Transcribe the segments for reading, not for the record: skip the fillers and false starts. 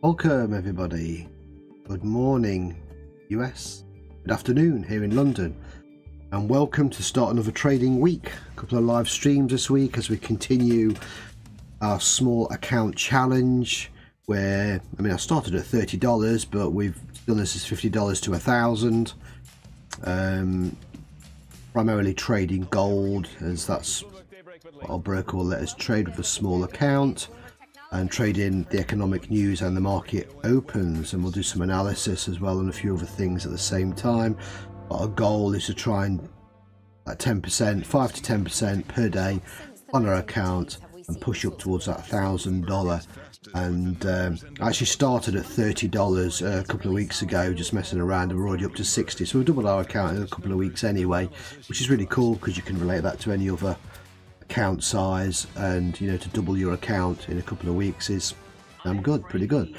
Welcome everybody. Good morning US, good afternoon here in London, and welcome to start another trading week. A couple of live streams this week as we continue our small account challenge, where I started at $30, but we've done this as $50 to 1,000. Primarily trading gold, as that's what our broker will let us trade with a small account, and trade in the economic news and the market opens, and we'll do some analysis as well and a few other things at the same time. But our goal is to try and 10%, 5 to 10% per day on our account and push up towards that $1,000. And I actually started at $30 a couple of weeks ago, just messing around, and we're already up to 60. So we've doubled our account in a couple of weeks anyway, which is really cool because you can relate that to any other account size, and to double your account in a couple of weeks is good, pretty good.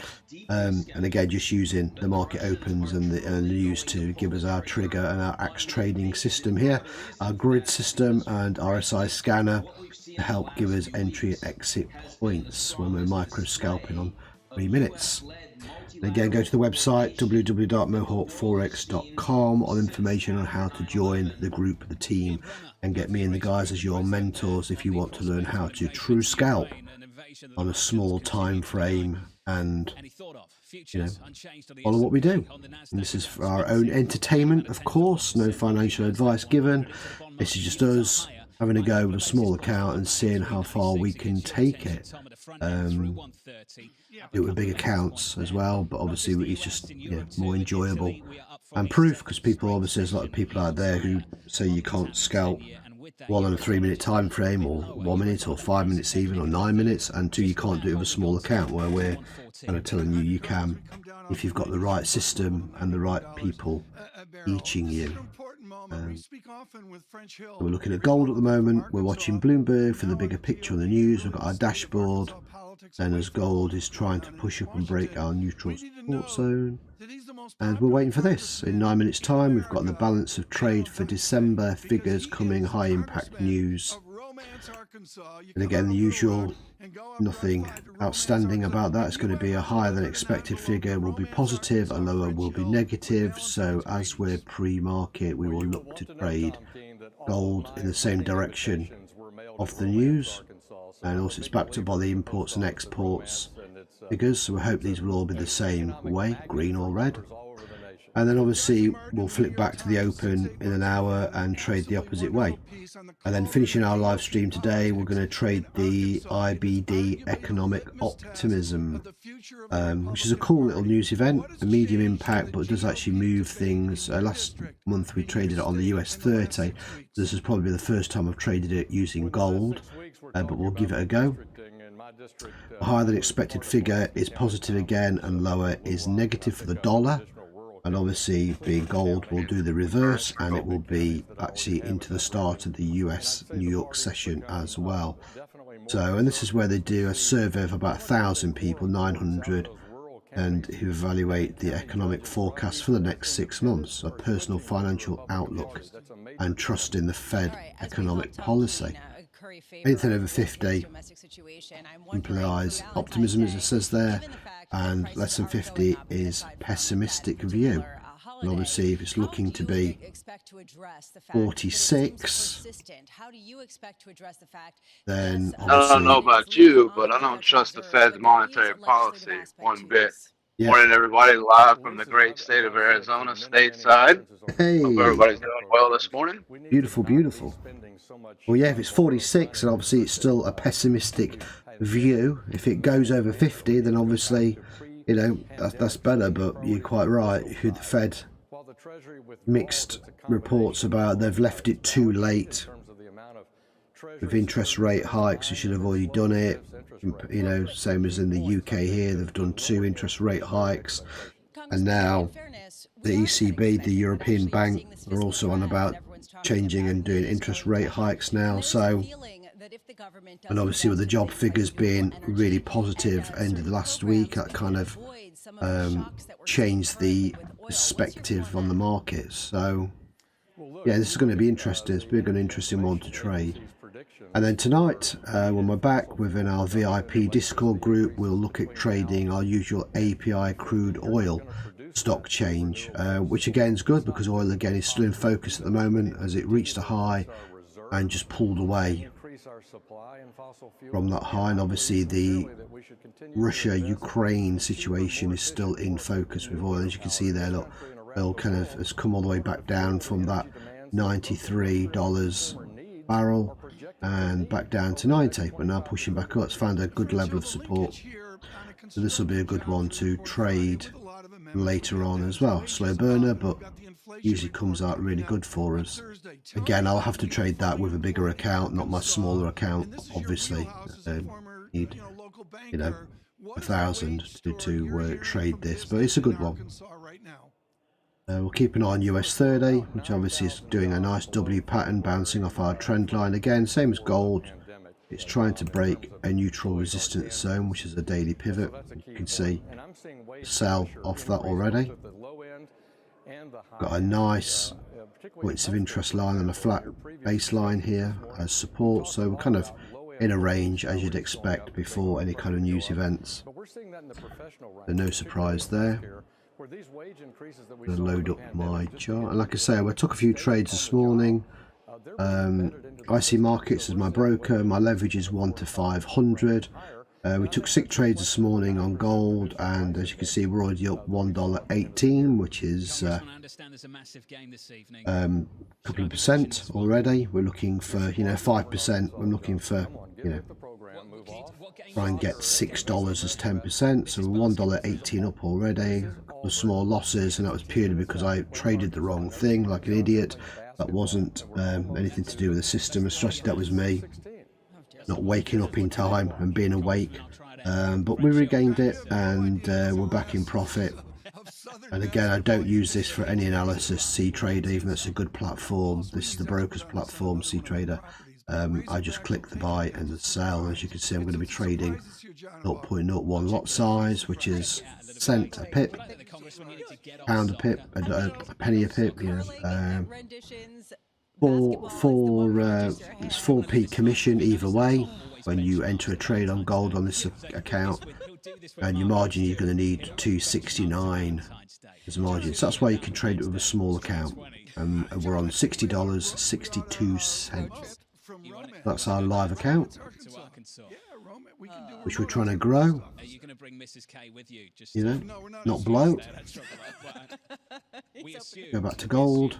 And again, just using the market opens and the news to give us our trigger and our axe trading system here, our grid system and RSI scanner to help give us entry and exit points when we're micro scalping on 3 minutes. And again, go to the website www.mohawkforex.com on information on how to join the group, the team, and get me and the guys as your mentors if you want to learn how to true scalp on a small time frame and follow what we do. And this is for our own entertainment, of course, no financial advice given. This is just us having a go with a small account and seeing how far we can take it. Do it with big accounts as well, but obviously it's just more enjoyable and proof, because people, obviously there's a lot of people out there who say you can't scalp one on a 3 minute time frame, or 1 minute, or 5 minutes even, or 9 minutes, and two, you can't do it with a small account, where we're kind of telling you can if you've got the right system and the right people teaching you. We're looking at gold at the moment. We're watching Bloomberg for the bigger picture on the news. We've got our dashboard, and as gold is trying to push up and break our neutral support zone. And we're waiting for this. In 9 minutes time, we've got the balance of trade for December figures coming, high impact news. And again, the usual, nothing outstanding about that. It's going to be a higher than expected figure will be positive, a lower will be negative. So as we're pre-market, we will look to trade gold in the same direction of the news. And also it's backed up by the imports and exports figures, so we hope these will all be the same way, green or red. And then obviously we'll flip back to the open in an hour and trade the opposite way. And then finishing our live stream today, we're going to trade the IBD Economic Optimism, which is a cool little news event, a medium impact, but it does actually move things. Last month we traded it on the US 30. This is probably the first time I've traded it using gold, but we'll give it a go. A higher than expected figure is positive again, and lower is negative for the dollar. And obviously being gold will do the reverse, and it will be actually into the start of the US New York session as well. So, and this is where they do a survey of about 1,000 people, 900, and who evaluate the economic forecast for the next 6 months, a personal financial outlook, and trust in the Fed economic policy. Anything over 50 implies optimism, as it says there, and less than 50 is pessimistic view. And obviously if it's looking to be 46, then I don't know about you, but I don't trust the Fed's monetary policy one bit. Yeah. Morning, everybody, live from the great state of Arizona, stateside. Hey. Hope everybody's doing well this morning. Beautiful, beautiful. Well, yeah, if it's 46, and obviously it's still a pessimistic view. If it goes over 50, then obviously, you know, that's better. But you're quite right. Who the Fed mixed reports about, they've left it too late with interest rate hikes. You should have already done it. You know, same as in the UK here, they've done 2 interest rate hikes, and now the ECB, the European Bank, are also on about changing and doing interest rate hikes now. So, and obviously with the job figures being really positive end of the last week, that kind of changed the perspective on the market. So yeah, this is going to be interesting. It's been an interesting one to trade. And then tonight, when we're back within our VIP Discord group, we'll look at trading our usual API crude oil stock change, which again is good because oil again is still in focus at the moment, as it reached a high and just pulled away from that high. And obviously the Russia-Ukraine situation is still in focus with oil. As you can see there, look, oil kind of has come all the way back down from that $93 barrel and back down to 90, but now pushing back up. It's found a good level of support, so this will be a good one to trade later on as well. Slow burner, but usually comes out really good for us. Again, I'll have to trade that with a bigger account, not my smaller account, obviously. Need, you know, 1,000 to trade this, but it's a good one. We'll keep an eye on US 30, which obviously is doing a nice W pattern, bouncing off our trend line again, same as gold. It's trying to break a neutral resistance zone, which is a daily pivot. You can see sell off that already. Got a nice points of interest line and a flat baseline here as support, so we're kind of in a range as you'd expect before any kind of news events. So no surprise there. I'm going to load up my chart, and like I say, I took a few trades this morning. IC Markets is my broker. My leverage is 1 to 500. We took 6 trades this morning on gold, and as you can see, we're already up $1.18, which is a couple of percent already. We're looking for, you know, 5%. We're looking for, you know, try and get $6 as 10%. So we're $1.18 up already. A couple of small losses, and that was purely because I traded the wrong thing like an idiot. That wasn't anything to do with the system. A strategy, that was me not waking up in time and being awake, but we regained it, and we're back in profit. And again, I don't use this for any analysis, CTrader, even though it's a good platform. This is the broker's platform, CTrader. I just click the buy and the sell. As you can see, I'm going to be trading 0.01 lot size, which is cent a pip, pound a pip, a penny a pip, you know. It's 4p commission either way when you enter a trade on gold on this account, and your margin you're going to need 269 as a margin. So that's why you can trade it with a small account. And we're on $60.62. That's our live account, which we're trying to grow. You know, not blow. Go back to gold,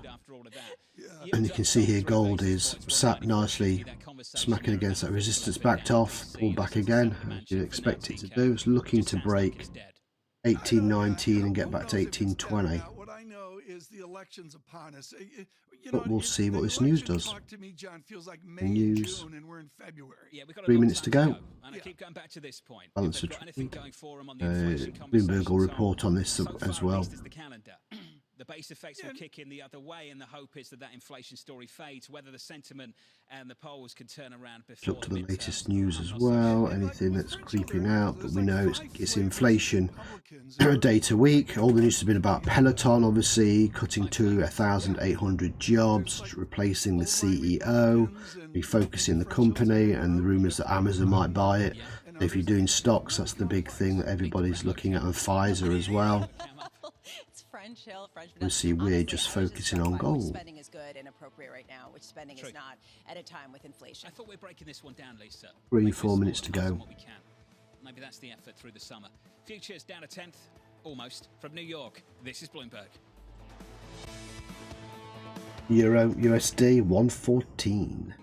and you can see here gold is sat nicely smacking against that resistance, backed off, pulled back again, as you'd expect it to do. It's looking to break 1819 and get back to 1820. But we'll see what this news does. News. 3 minutes to go. Balance of trade. Bloomberg will report on this as well. The base effects will kick in the other way, and the hope is that that inflation story fades. Whether the sentiment and the polls can turn around before. Look to the latest news as well. Anything that's creeping out, but we know it's inflation data week. All the news has been about Peloton, obviously cutting to 1,800 jobs, replacing the CEO, refocusing the company, and the rumours that Amazon might buy it. If you're doing stocks, that's the big thing that everybody's looking at, and Pfizer as well. See, we're just focusing on gold. Spending is good and appropriate right now, which spending is not at a time with inflation. I thought we're breaking this one down, Lisa. 4 minutes to go. Maybe that's the effort through the summer. Futures down a tenth, almost. From New York, this is Bloomberg. Euro USD 114.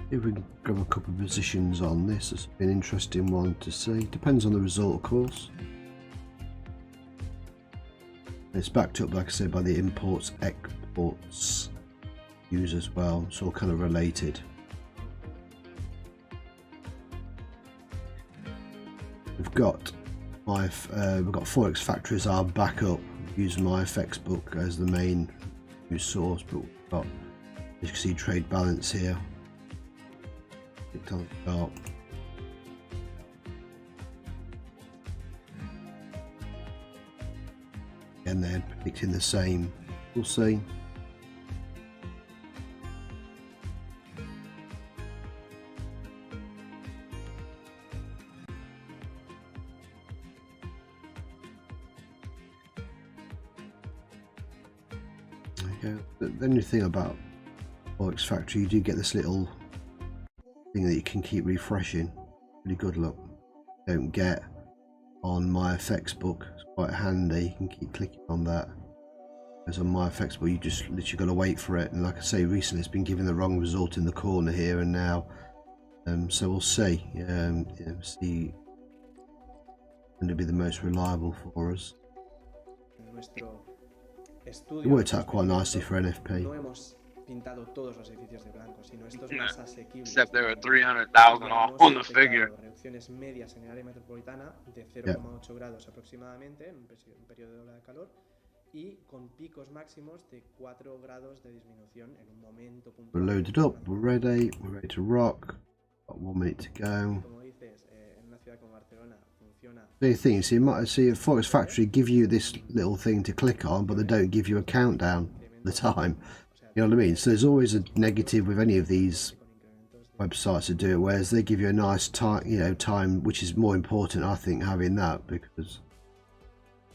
If we can grab a couple of positions on this, it's an interesting one to see. Depends on the result, of course. It's backed up, like I said, by the imports, exports news as well. It's all kind of related. We've got Forex Factory as our backup, using my FX book as the main news source, but we've got, as you can see, trade balance here. On the top. And then predicting the same. We'll see. Okay. The only thing about Forex Factory, you do get this little that you can keep refreshing. Pretty good look. Don't get on my FX book. It's quite handy. You can keep clicking on that. As on my FX book, you just literally got to wait for it. And like I say, recently it's been giving the wrong result in the corner here and now. So we'll see. See, going to be the most reliable for us. It worked out quite nicely for NFP. Pintado todos los edificios de blanco, sino estos más asequibles. Except there were 300,000 off on the figure. Reducciones medias en el área metropolitana de 0,8 grados aproximadamente en un periodo de ola de calor y con picos máximos de 4 grados de disminución en un momento puntual. We're loaded up, we're ready to rock. Got 1 minute to go. Como dices, en una ciudad como Barcelona funciona. The thing is, you might see a Forex Factory give you this little thing to click on, but they don't give you a countdown at the time. You know what I mean? So there's always a negative with any of these websites that do it, whereas they give you a nice time, time, which is more important, I think, having that, because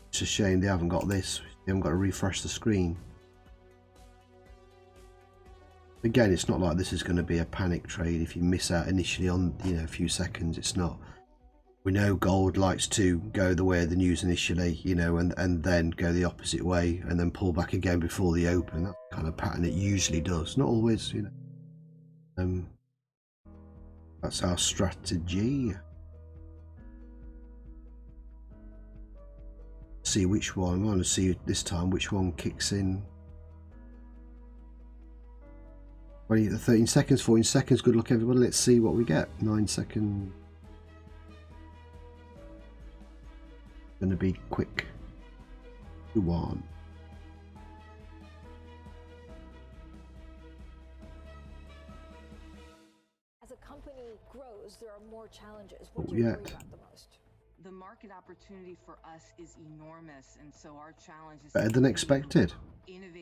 it's a shame they haven't got this. They haven't got to refresh the screen. Again, it's not like this is going to be a panic trade if you miss out initially on a few seconds. It's not. We know gold likes to go the way of the news initially, and then go the opposite way and then pull back again before the open. That kind of pattern it usually does. Not always, That's our strategy. See which one. I want to see this time which one kicks in. 20, 13 seconds, 14 seconds. Good luck, everybody. Let's see what we get. 9 seconds. going to be quick. 2-1. As a company grows, there are more challenges. Not What do you worry yet. about the most? The market opportunity for us is enormous, and so our challenge is Better than expected.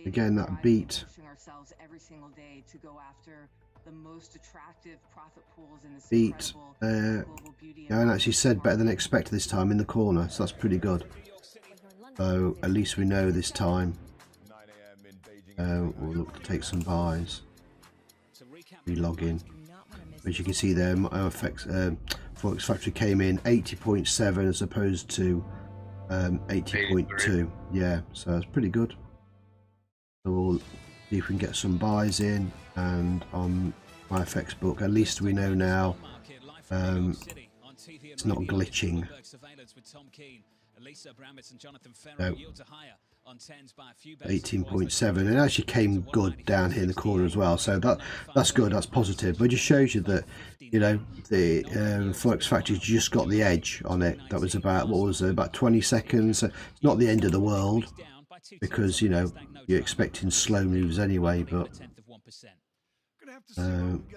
Again, that beat. Pushing ourselves every single day to go after the most attractive profit pools in this Beat. global beauty. And actually said better than expected this time in the corner, so that's pretty good. So at least we know this time. We'll look to take some buys. Relog in. As you can see there, Forex Factory came in 80.7 as opposed to 80.2. Yeah, so that's pretty good. So we'll see if we can get some buys in, and on my FX book, at least we know now it's not glitching. No. 18.7. It actually came good down here in the corner as well, so that's good, that's positive. But it just shows you that, you know, the Forex Factory just got the edge on it. That was about, what was it, about 20 seconds. So it's not the end of the world, because, you know, you're expecting slow moves anyway. But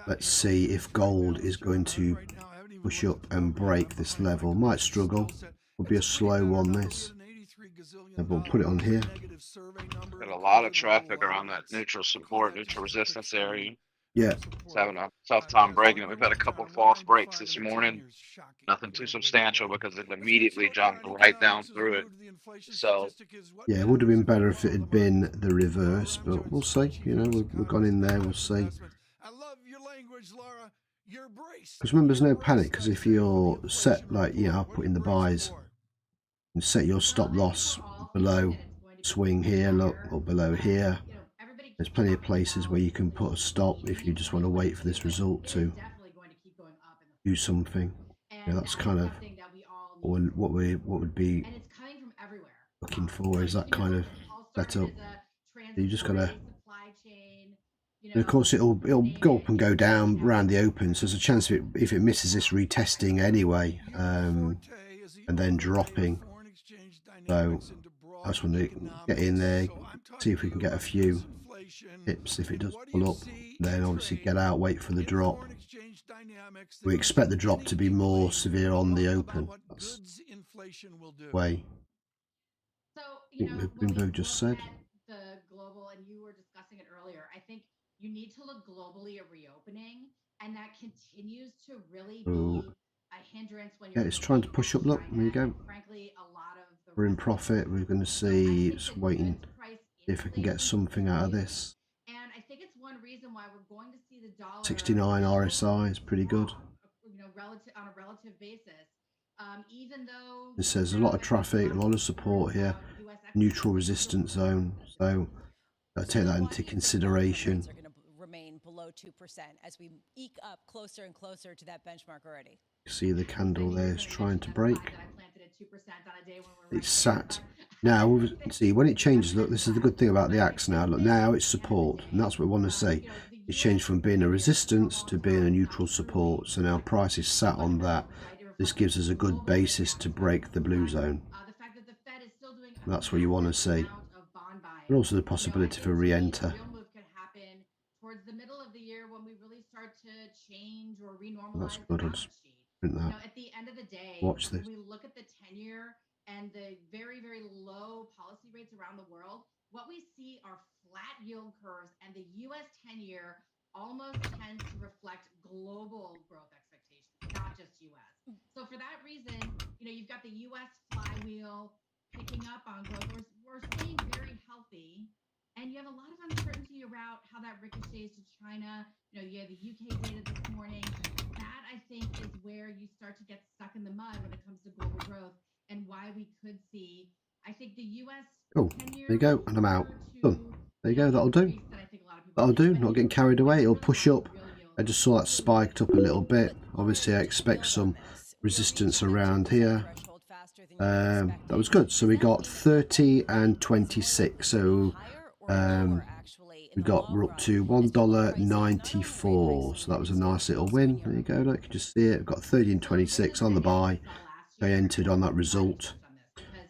let's see if gold is going to push up and break this level. Might struggle. Will be a slow one, this. And we'll put it on here. Got a lot of traffic around that neutral support, neutral resistance area. Yeah. It's having a tough time breaking it. We've had a couple of false breaks this morning. Nothing too substantial because it immediately jumped right down through it. So yeah, it would have been better if it had been the reverse, but we'll see. You know, we've gone in there, we'll see. Because remember, there's no panic, because if you're set, like, you know, I'll put in the buys and set your stop loss below swing here, look, or below here. There's plenty of places where you can put a stop if you just want to wait for this result to do something. Yeah, that's kind of what would be looking for, is that kind of setup. You just gotta. And of course, it'll go up and go down around the open, so there's a chance of it, if it misses this, retesting anyway, and then dropping. So that's when they get in there, see if we can get a few pips. If it does pull up, then obviously get out, wait for the drop. We expect the drop to be more severe on the open. That's the way. So, I think Bimbo just said. The global, and you were discussing it earlier, I think you need to look globally at reopening, and that continues to really be a hindrance when yeah, it's trying to push up. Look, there you go. Frankly, a lot of the We're in profit. We're going to see, it's waiting, see if we can get something out of this. And I think it's one reason why we're going to see the dollar 69 RSI is pretty good. You know, on a relative basis. Even though It says a lot of traffic, a lot of support here, neutral resistance zone. So I'll take that into consideration. Are going to remain below 2% as we eke up closer and closer to that benchmark already. See the candle there is trying to break. It's sat. Now, see, when it changes, look, this is the good thing about the axe now. Look, now it's support, and that's what we want to see. It's changed from being a resistance to being a neutral support. So now price is sat on that. This gives us a good basis to break the blue zone. That's what you want to see. And also the possibility for re-enter. Towards the middle of the year when we really start to change or renormalize. That's good. I'll just print that. You know, at the end of the day, watch this. When we look at the 10-year and the very, very low policy rates around the world, what we see are flat yield curves, and the U.S. 10-year almost tends to reflect global growth expectations, not just U.S. So for that reason, you know, you've got the U.S. flywheel picking up on growth. We're staying very healthy. And you have a lot of uncertainty around how that ricochets to China. You know, you have the UK data this morning. That, I think, is where you start to get stuck in the mud when it comes to global growth, and why we could see, I think, the US. Oh, there you go, and I'm out. Done. There you go, that'll do. That'll do, not getting carried away. It'll push up. I just saw that spiked up a little bit. Obviously, I expect some resistance around here. That was good. So we got 30 and 26. So we're up to $1.94, so that was a nice little win. There you go, look, you can just see it. We've got 30 and 26 on the buy. I entered on that result.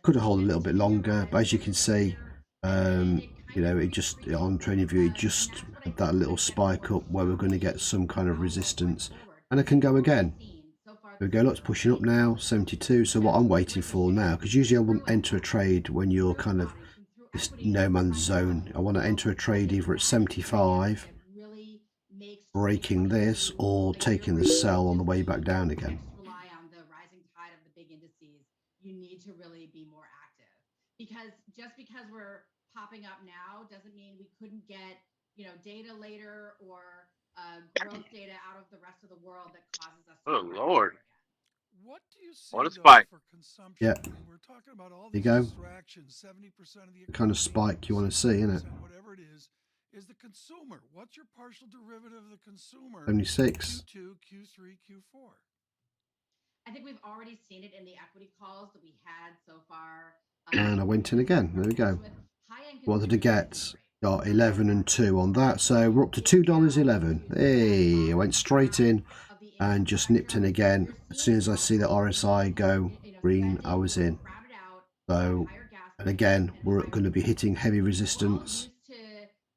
Could have held a little bit longer, but as you can see, you know, it just on trading view, it just had that little spike up where we're going to get some kind of resistance, and it can go again. There we go. Look, it's pushing up now, 72. So what I'm waiting for now, because usually I wouldn't enter a trade when you're kind of this no man's zone. I want to enter a trade either at 75, breaking this, or taking the sell on the way back down again. Rely on the rising tide of the big indices. You need to really be more active, because just because we're popping up now doesn't mean we couldn't get, you know, data later or growth data out of the rest of the world that causes us to. Oh Lord. What do you see What a spike. for consumption? Yeah. We're talking about all There these you go. distractions. 70% of the Kind of spike you want to see, isn't it? Whatever it is the consumer. What's your partial derivative of the consumer? 76. Q2, Q3, Q4. I think we've already seen it in the equity calls that we had so far. And I went in again. There we go. What did I get? Got 11 and 2 on that. So we're up to $2.11. Hey, I went straight in and just nipped in again. As soon as I see the RSI go green, I was in. So, and again, we're going to be hitting heavy resistance.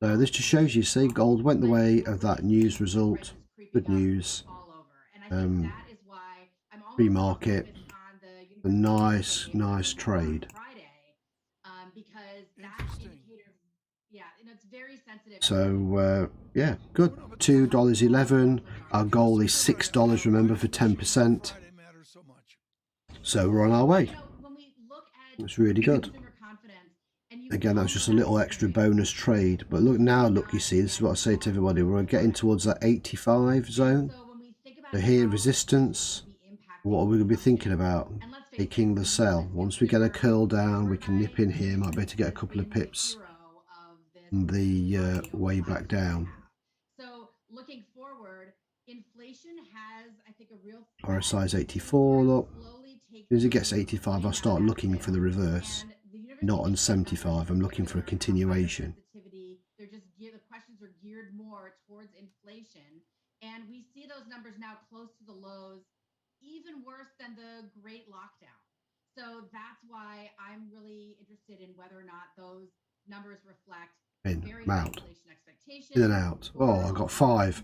So this just shows you, see, gold went the way of that news result. Good news. Pre-market. A nice trade. So yeah, good. $2.11. Our goal is $6. Remember, for 10%. So we're on our way. It's really good. Again, that's just a little extra bonus trade. But look now, look, you see, this is what I say to everybody. We're getting towards that 85 zone. So here, resistance. What are we going to be thinking about? Taking the sell. Once we get a curl down, we can nip in here. Might be able to get a couple of pips on the way back down. So looking forward, inflation has, I think, a real RSI is 84. Look, as soon as it gets 85, I'll start looking for the reverse. Not on 75. I'm looking for a continuation. They're just the questions are geared more towards inflation, and we see those numbers now close to the lows, even worse than the Great Lockdown. So that's why I'm really interested in whether or not those numbers reflect In, very out, inflation expectations. in and out. Oh, I got 5.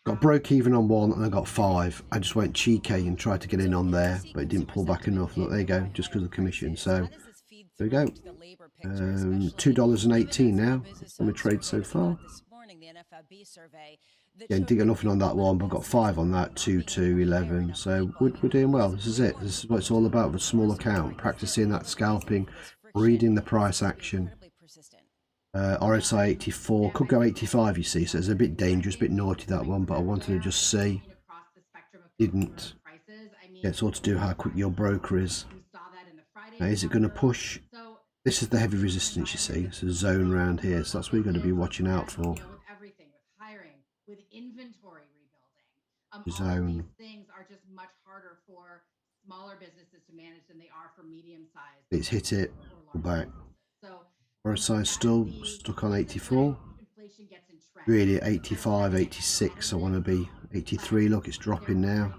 Got broke even on 1 and I got 5. I just went cheeky and tried to get in on there, but it didn't pull back enough. Look, there you go, just because of the commission. So there we go. $2.18 now on the trade so far. Again, didn't get nothing on that one, but got 5 on that. 2-2-11. So we're doing well. This is it. This is what it's all about with a small account. Practicing that scalping, reading the price action. RSI 84, could go 85, you see, so it's a bit dangerous, a bit naughty that one, but I wanted to just see. Didn't. Yeah, it's all to do how quick your broker is. Now, is it going to push? This is the heavy resistance, you see. It's a zone around here, so that's what you're going to be watching out for. Zone. Things are just much harder for smaller businesses to manage than they are for medium-sized. It's hit it, pull back. RSI still stuck on 84. Really at 85, 86. I want to be 83. Look, it's dropping now.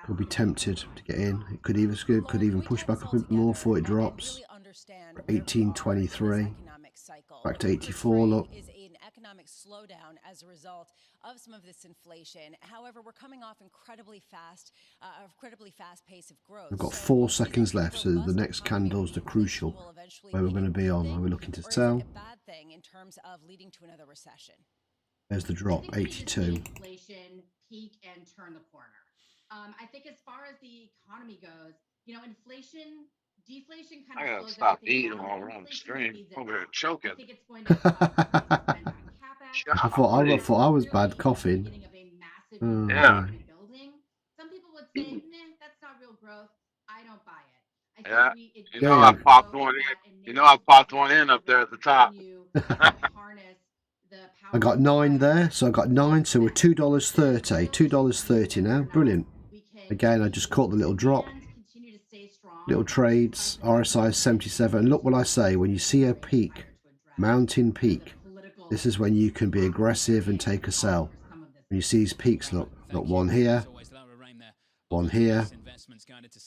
Could be tempted to get in. It could even push back up a bit more before it drops. 1823. Back to 84. Look. Economic slowdown as a result of some of this inflation. However, we're coming off incredibly fast pace of growth. We've got 4 seconds left, so the next candle's the crucial where we're going to be on. Are we looking to sell? A bad thing in terms of leading to another recession. There's the drop, 82. Inflation peak and turn the corner. I think as far as the economy goes, you know, deflation kind of. I gotta stop eating while we're on the stream. Over here choking. I think it's going to I thought I was bad coughing. Yeah. Some people would say, nah, that's not real growth. I don't buy it. You know, I popped one in. You know, I popped one in up there at the top. I got 9 there, so I got 9, so we're $2.30. $2.30 now. Brilliant. Again, I just caught the little drop. Little trades. RSI is 77. And look what I say, when you see a peak, mountain peak, this is when you can be aggressive and take a sell. When you see these peaks, look, got one here, you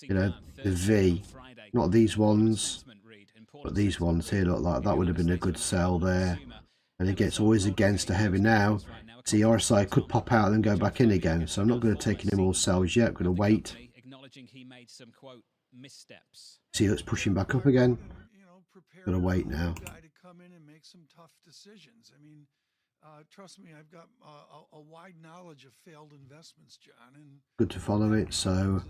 know, the V. Not these ones, but these ones here look like that would have been a good sell there. And it gets always against a heavy now. See, RSI could pop out and then go back in again. So I'm not going to take any more sells yet. I'm going to wait. See, it's pushing back up again. Going to wait now. Trust me, I've got a wide knowledge of failed investments, John. And good to follow it. So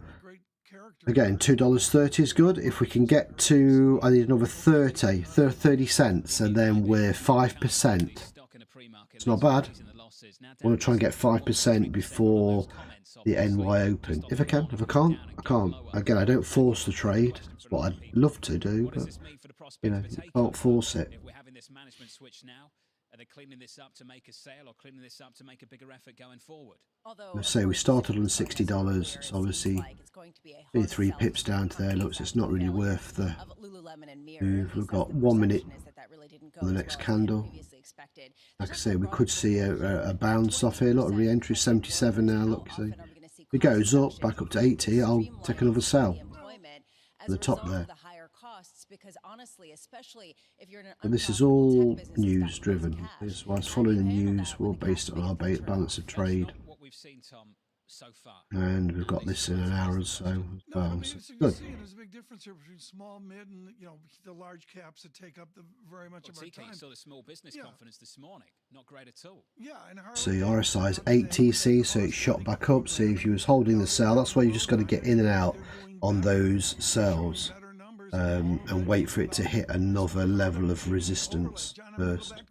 again, $2.30 is good. If we can get to, I need another 30 cents, and then we're 5%. It's not bad. I want to try and get 5% before the NY Open. If I can. If I can't, I can't. Again, I don't force the trade. It's what I'd love to do, but you know, you can't force it. Are they cleaning this up to make a sale or cleaning this up to make a bigger effort going forward? Let's say we started on $60. It's obviously 3 pips down to there. Looks, it's not really worth the move. We've got 1 minute on the next candle. Like I say, we could see a bounce off here. Look, a re-entry 77 now. Look, see, if it goes up back up to 80, I'll take another sell at the top there. Because honestly, especially if you're in an and this is all news driven. This was following the news. We're based on our balance of trade. So far. And we've got this in an hour or so. No, I mean, it's good. There's a big difference here between small, mid, and the large caps that take up very much of our time. Saw the small business confidence this morning. Not great at all. Yeah, and see, RSI is 8 TC, so it's shot back up. See, if you was holding the sell, that's why you just got to get in and out on those sells. And wait for it to hit another level of resistance first.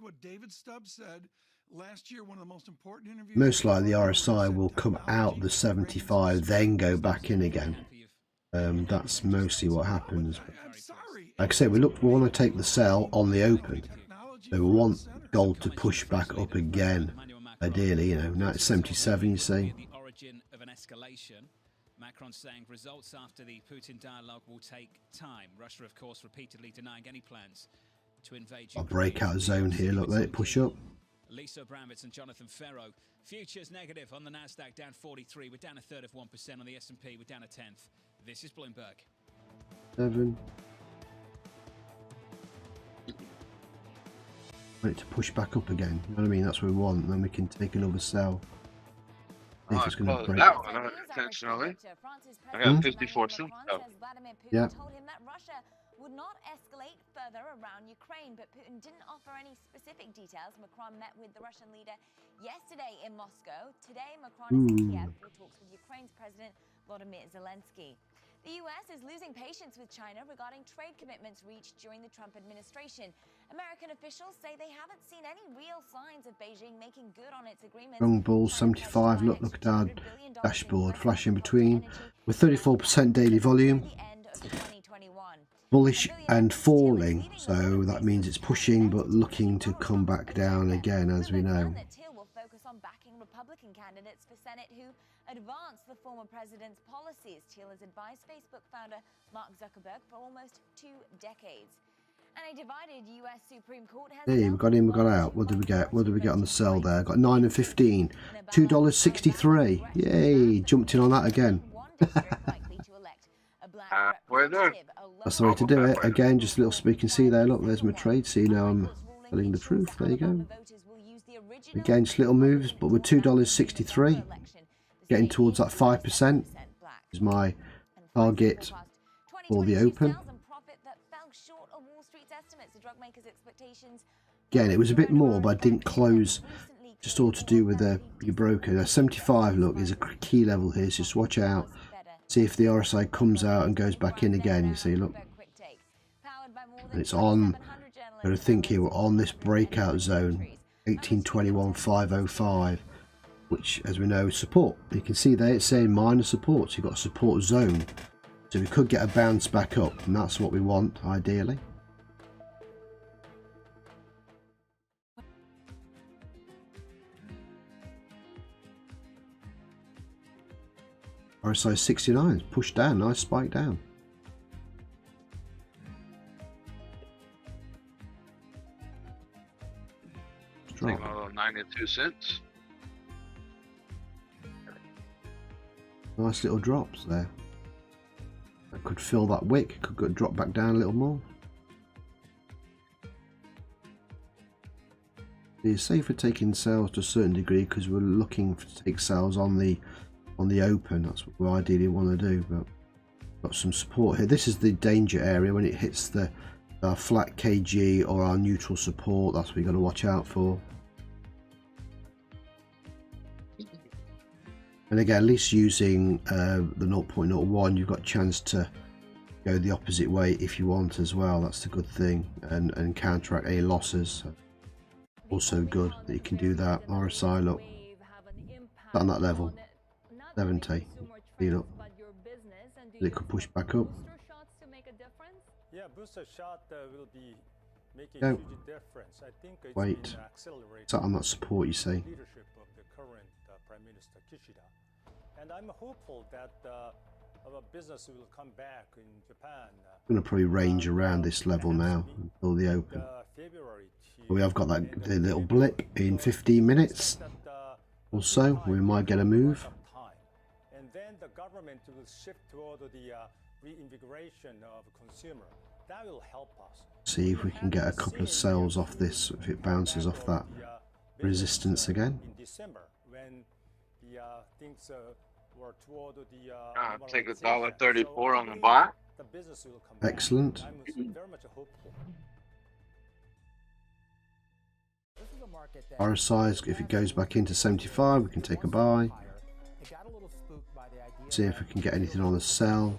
Most likely the RSI will come out the 75, then go back in again. That's mostly what happens. Like I said, we want to take the sell on the open. So we want gold to push back up again. Ideally, now it's 77, you see. Macron saying results after the Putin dialogue will take time. Russia, of course, repeatedly denying any plans to invade Ukraine. A breakout zone here. Look, let it push up. Lisa Abramowitz and Jonathan Ferro. Futures negative on the Nasdaq, down 43. We're down 1/3 of 1% on the S&P. We're down 1/10. This is Bloomberg. 7. Want it to push back up again. You know what I mean? That's what we want. And then we can take another sell. I closed that one unintentionally. I got 54 cents. Yeah. Would not escalate further around Ukraine, but Putin didn't offer any specific details. Macron met with the Russian leader yesterday in Moscow. Today, Macron is in Kiev for talks with Ukraine's President Volodymyr Zelensky. The US is losing patience with China regarding trade commitments reached during the Trump administration. American officials say they haven't seen any real signs of Beijing making good on its agreements. Wrong ball 75. Look at our dashboard flashing between. With 34% daily volume. Bullish and falling, so that means it's pushing but looking to come back down again, as we know. Will focus on backing Republican candidates for Senate who advance the former president's policies. Thiel has advised Facebook founder Mark Zuckerberg for almost 2 decades. And a divided US Supreme Court has Hey, we got in, we got out. What did we get? What did we get on the sell there? Got 9 and 15. $2.63. Yay! Jumped in on that again. That's the way to do it. Again, just a little so you can see there. Look, there's my trade. See, now I'm telling the truth. There you go. Again, just little moves, but we're $2.63. Getting towards that 5% is my target for the open. Again, it was a bit more, but I didn't close. Just all to do with your broker. Now, 75, look, is a key level here, so just watch out. See if the RSI comes out and goes back in again. You see, look, and it's on. I think here we're on this breakout zone, 1821.505, which, as we know, is support. You can see there it's saying minor support. So you've got a support zone, so we could get a bounce back up, and that's what we want ideally. RSI 69 pushed down, nice spike down. Drop. 92 cents. Nice little drops there. could fill that wick, could drop back down a little more. It's safer taking sales to a certain degree because we're looking to take sales on the open. That's what we ideally want to do, but got some support here. This is the danger area when it hits our flat KG or our neutral support. That's what we've got to watch out for. And again, at least using the 0.01, you've got a chance to go the opposite way if you want as well. That's the good thing, and counteract any losses. Also good that you can do that. RSI, look, on that level, 70. Feel up. It could push back up. Yeah, booster shot will be making No. a huge difference. I think it's Wait. been accelerated Sat on that support, you see. leadership of the current Prime Minister Kishida. And I'm hopeful that our business will come back in Japan. I'm going to probably range around this level now until the open. February We have got that the little blip in 15 minutes or so. We might get a move. And then the government will shift toward the reinvigoration of consumer. That will help us. See if we can get a couple of sales off this if it bounces off that resistance again. In December, when the things were toward the Take $1.34 on the buy. the business will come back. Excellent. I'm very much hopeful. RSI, if it goes back into 75, we can take a buy. See if we can get anything on the sell.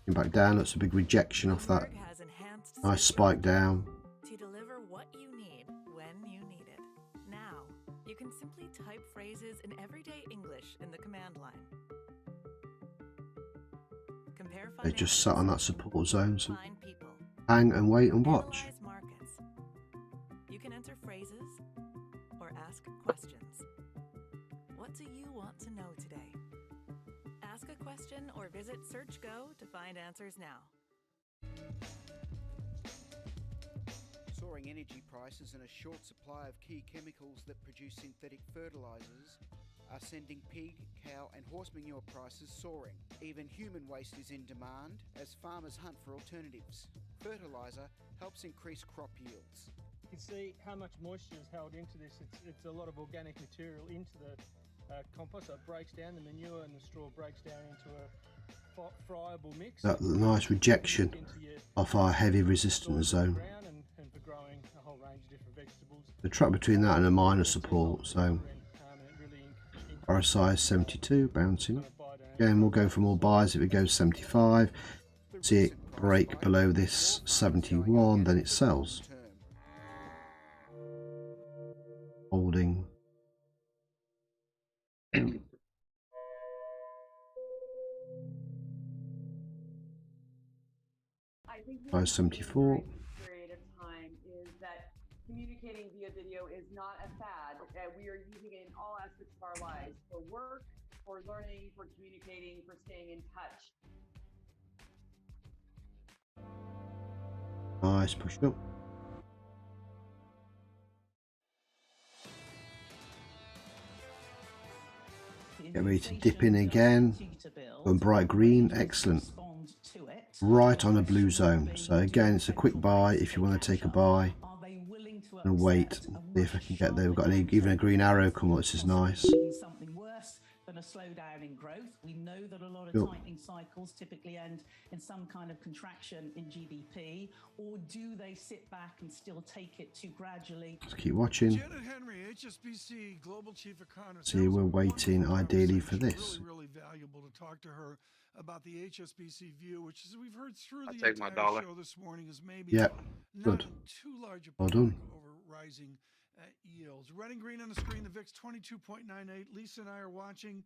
Back down, that's a big rejection off that nice spike down. To deliver what you need when you need it. Now, you can simply type phrases in everyday English in the command line. Compare They just sat on that support zone, so find people. hang and wait and watch. Analyze markets. You can enter phrases or ask questions. What do you want to know today? Ask a question or visit SearchGo to find answers now. Soaring energy prices and a short supply of key chemicals that produce synthetic fertilizers are sending pig, cow and horse manure prices soaring. Even human waste is in demand as farmers hunt for alternatives. Fertilizer helps increase crop yields. You can see how much moisture is held into this. It's a lot of organic material into the compost, so it breaks down, the manure and the straw breaks down into a friable mix. That nice rejection off our heavy resistance zone. And for growing a whole range of different vegetables. The trap between that and a minor support, so RSI is 72, bouncing. Again, we'll go for more buys if it goes 75. See it break below this 71, then it sells. Holding. 574. Period of time is that communicating via video is not a fad. We are using it in all aspects of our lives, for work, for learning, for communicating, for staying in touch. Nice push up. Get ready to dip in again. Going bright green, excellent. Right on a blue zone. So again, it's a quick buy if you want to take a buy. And wait, see if I can get there. We've got even a green arrow come up. This is nice. Something worse than a slowdown in growth. We know that a lot of tightening cycles typically end in some kind of contraction in GDP, or do they sit back and still take it to gradually? Let's keep watching. Janet Henry, HSBC Global Chief Economist. See, we're waiting ideally for this. Really valuable to talk to her about the HSBC view, which is we've heard through the take my entire dollar. show this morning is maybe Yep, not good. too large a Well pullback done. over rising yields. Red and green on the screen. The VIX 22.98. Lisa and I are watching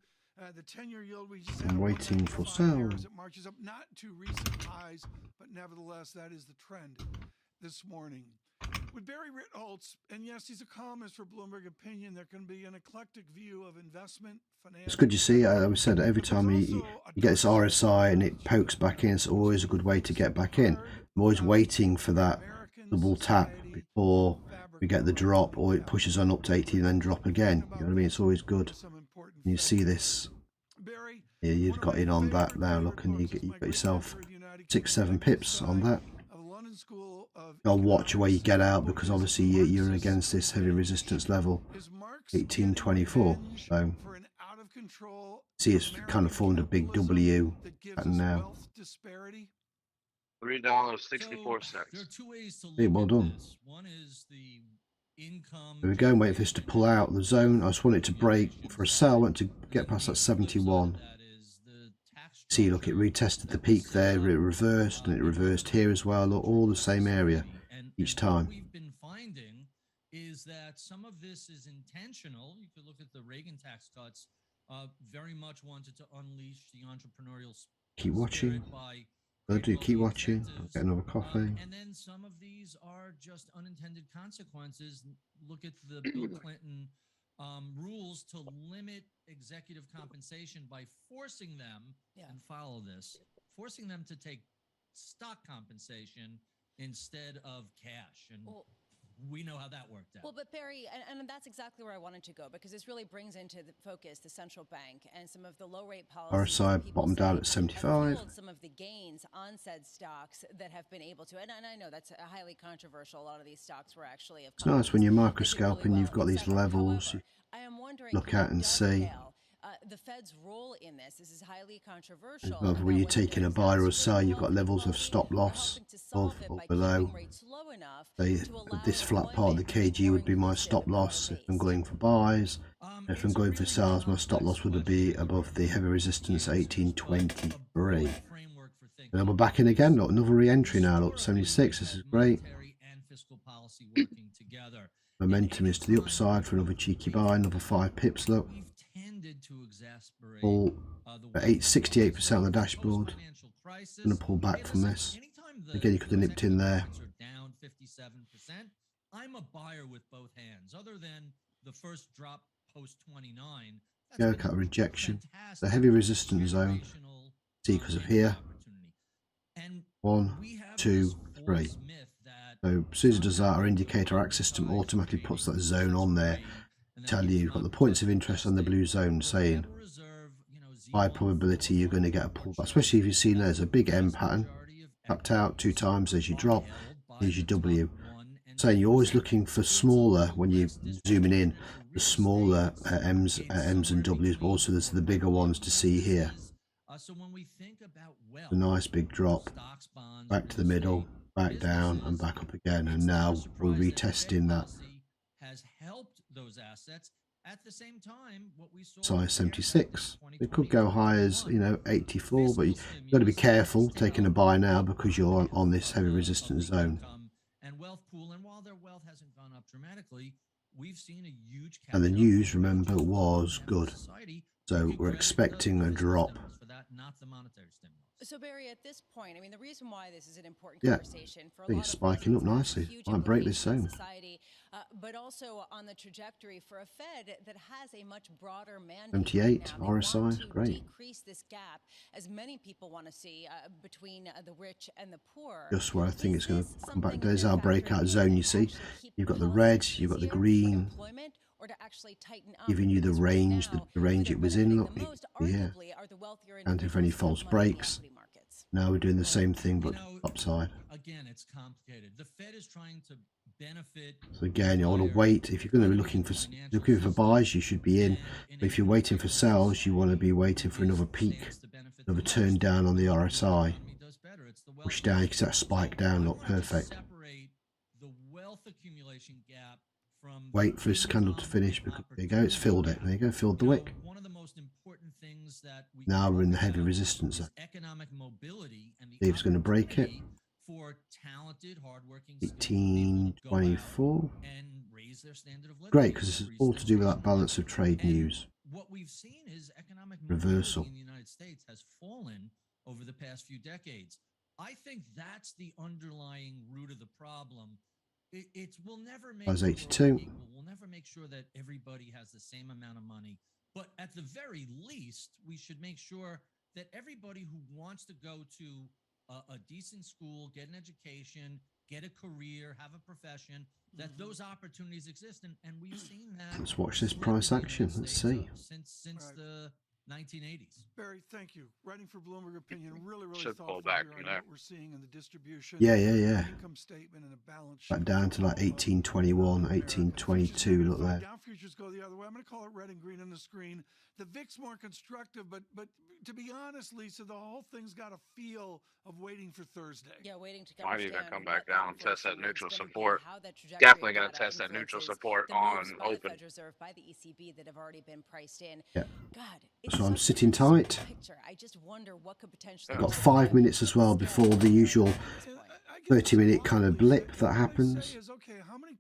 the 10-year yield. We just had I'm waiting for sale. as it marches up, not to recent highs, but nevertheless, that is the trend this morning. With Barry Ritholtz, and yes, he's a columnist for Bloomberg Opinion, there can be an eclectic view of investment, finance. It's good to see. I said every time you get this RSI and it pokes back in, it's always a good way to get back in. I'm always waiting for that double tap before we get the drop, or it pushes on up to 80 and then drop again. You know what I mean? It's always good. You see this. Yeah, you've got in on that now. Look, and you got yourself 6-7 pips on that. I'll watch where you get out because obviously you're against this heavy resistance level 1824. So see, it's kind of formed a big W pattern now. $3.64. There are two ways to Hey, look well at done. this. One is the income. There we go, wait for this to pull out the zone. I just want it to break for a sell. I want to get past that 71. See, look, it retested the peak there, it reversed, and it reversed here as well. Look, all the same area each time. What we've been finding is that some of this is intentional. You could look at the Reagan tax cuts, very much wanted to unleash the entrepreneurial Keep watching. by I'll do keep watching. I'll get another coffee. and then some of these are just unintended consequences. Look at the Bill Clinton rules to limit executive compensation by forcing them, and follow this, forcing them to take stock compensation instead of cash. And we know how that worked out. Well, but Barry, and that's exactly where I wanted to go, because this really brings into the focus the central bank and some of the low rate policies. RSI bottomed out at 75. Some of the gains on said stocks that have been able to, and I know that's highly controversial. A lot of these stocks were actually. It's nice when you're microscoping, you've got these levels you look at and see. The Fed's role in this is highly controversial. Whether when you're taking a buy or a sell, you've got levels of stop loss above or below. This flat part of the KG would be my stop loss if I'm going for buys. If I'm going for sells, my stop loss would be above the heavy resistance 1823. And we're back in again. Look, another re-entry now. Look, 76. This is great. Momentum is to the upside for another cheeky buy, another 5 pips. Look. All at 68% on the dashboard. Going to pull back from this. Again, you could have nipped in there. Down 57%. I'm a buyer with both hands. Other than the first drop post 29. Go cut rejection. The heavy resistance zone. See, because of here. 1, 2, 3. So as soon as it does that, our indicator AX system automatically puts that zone on there. Tell you you've got the points of interest on the blue zone, saying high probability you're going to get a pullback, especially if you've seen there's a big M pattern, tapped out 2 times as you drop, here's your W. Saying you're always looking for smaller when you're zooming in, the smaller M's and W's, but also there's the bigger ones to see here. A nice big drop, back to the middle, back down and back up again, and now we're retesting that. Has helped those assets. At the same time, what we saw size 76. It could go high as 84, but you've got to be careful taking a buy now because you're on this heavy resistance zone. And wealth pool, and while their wealth hasn't gone up dramatically, we've seen a huge. And the news, remember, was good. So we're expecting a drop. Not the monetary stimulus. So Barry, at this point, I mean, the reason why this is an important conversation for a lot it's spiking up nicely. Might break this zone. Society, but also on the trajectory for a Fed that has a much broader mandate. 78 RSI, great. Decrease this gap, as many people want to see between the rich and the poor. Just where I think it's going to come back. There's our breakout zone. You see, you've got the red, you've got the green. Or to actually tighten up, giving you the range, the range it was in. Look, yeah. And for any false breaks. Now we're doing the same thing, but upside. Again, it's complicated. The Fed is trying to benefit. So again, you want to wait. If you're going to be looking for buys, you should be in. But if you're waiting for sells, you want to be waiting for another peak, another turn down on the RSI. Push down, you can see that spike down. Look, perfect. The wealth accumulation gap. Wait for this candle to finish because there you go, it's filled it. There you go, filled the wick. One of the most important things that now we're in the heavy resistance. Economic mobility and see if it's going to break it. For talented, hardworking 1824. And raise their standard of living. Great, because this is all to do with that balance of trade news. What we've seen is economic reversal in the United States has fallen over the past few decades. I think that's the underlying root of the problem. It will never make 82. We'll never make sure that everybody has the same amount of money, but at the very least, we should make sure that everybody who wants to go to a decent school, get an education, get a career, have a profession, that those opportunities exist, and we've seen that. Let's watch this price action. Let's see. Since the 1980s. Barry, thank you. Writing for Bloomberg Opinion, really Should thoughtful pull back here from on there. what we're seeing in the distribution. Yeah. Income statement and a balance sheet. Back down to like 1821, 1822. Look there. Down futures go the other way. I'm going to call it red and green on the screen. The VIX more constructive, but to be honest, Lisa, the whole thing's got a feel of waiting for Thursday. Yeah, waiting to Might even understand come what back that down, test that inflation neutral is gonna be, support. how that trajectory Definitely of going to data test that neutral influences support the on moves by the open. Federal Reserve, by the ECB that have already been priced in. Yeah. God, So I'm such sitting an uncertain tight. picture. I just wonder what could potentially Got 5 minutes as well before the usual 30-minute kind of blip that happens.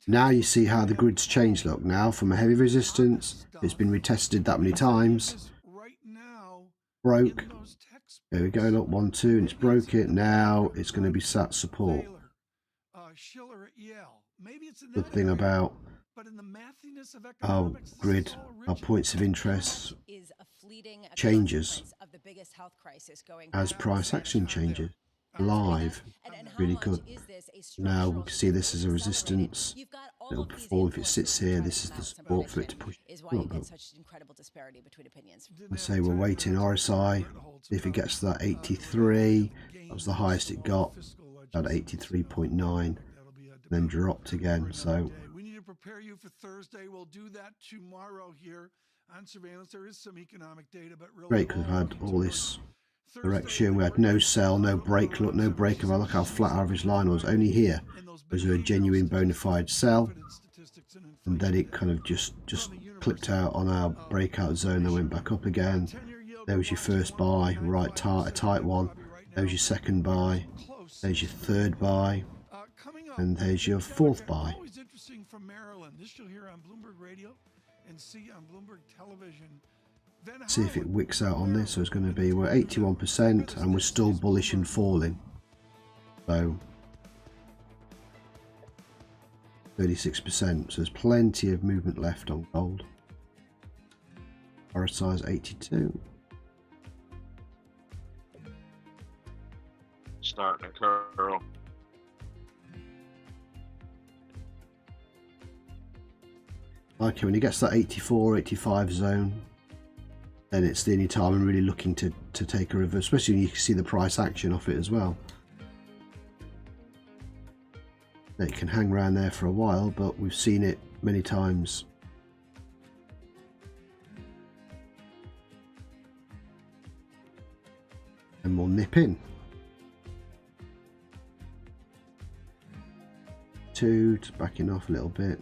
Now you see how the grid's changed. Look, now from a heavy resistance, it's been retested that many times. Broke. There we go. Look, 1, 2, and it's broke it. Now it's going to be sat support. The thing about our grid, our points of interest changes as price action changes. Live, really good. Now we can see this as a resistance. It'll perform if it sits here. This is the support for it to push. Look, look. I say we're waiting RSI. If it gets to that 83, that was the highest it got. At 83.9, then dropped again. So we need to prepare you for Thursday. We'll do that tomorrow here on surveillance. There is some economic data, but really great because we've had all this direction. We had no sell, no break. Look, no break. If I look how flat our average line was, only here was a genuine bona fide sell, and then it kind of just clipped out on our breakout zone. Then went back up again. There was your first buy, right, a tight one. There was your second buy. There's your third buy, and there's your fourth buy. Always interesting from Maryland. This you'll hear on Bloomberg Radio and see on Bloomberg Television. See if it wicks out on this. So it's going to be, we're 81% and we're still bullish and falling. So 36%. So there's plenty of movement left on gold. RSI is 82. Starting to curl. Okay, when it gets to that 84, 85 zone, then it's the only time I'm really looking to take a reverse, especially when you can see the price action off it as well. It can hang around there for a while, but we've seen it many times. And we'll nip in. 2, just backing off a little bit.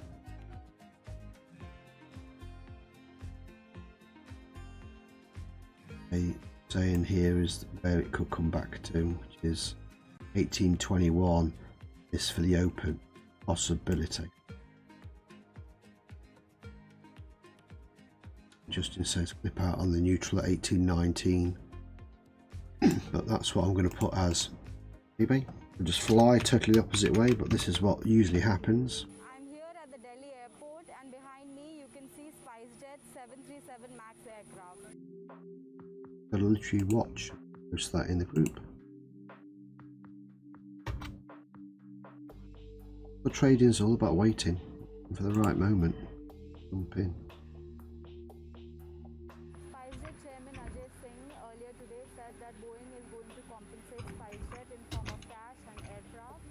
Saying here is where it could come back to, which is 1821. This for the open possibility. Justin says clip out on the neutral at 1819, but that's what I'm going to put as maybe. I'll just fly totally the opposite way, but this is what usually happens. I'm here at the Delhi airport, and behind me you can see SpiceJet 737 MAX aircraft. Got to literally watch. Post that in the group. But trading is all about waiting for the right moment. Jump in. SpiceJet chairman Ajay Singh earlier today said that Boeing is going to compensate SpiceJet in form of cash and aircraft.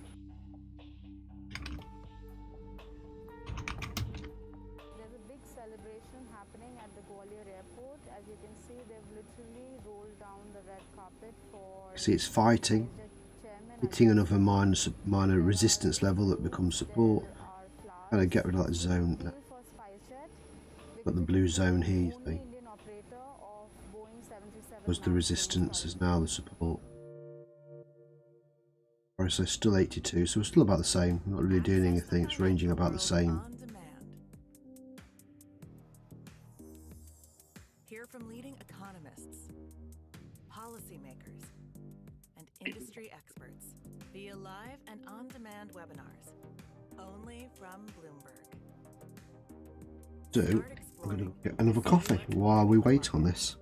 There's a big celebration happening at the Gwalior airport. As you can see, they've literally rolled down the red carpet for... See, it's fighting. Hitting another minor resistance level that becomes support. Kind of get rid of that zone. Got the blue zone here, you see. Was the resistance, is now the support. RSI still 82, so we're still about the same. Not really doing anything, it's ranging about the same. Hear from leading economists, policymakers, and industry experts via live and on-demand webinars, only from Bloomberg. So, I'm going to get another coffee while we wait on this.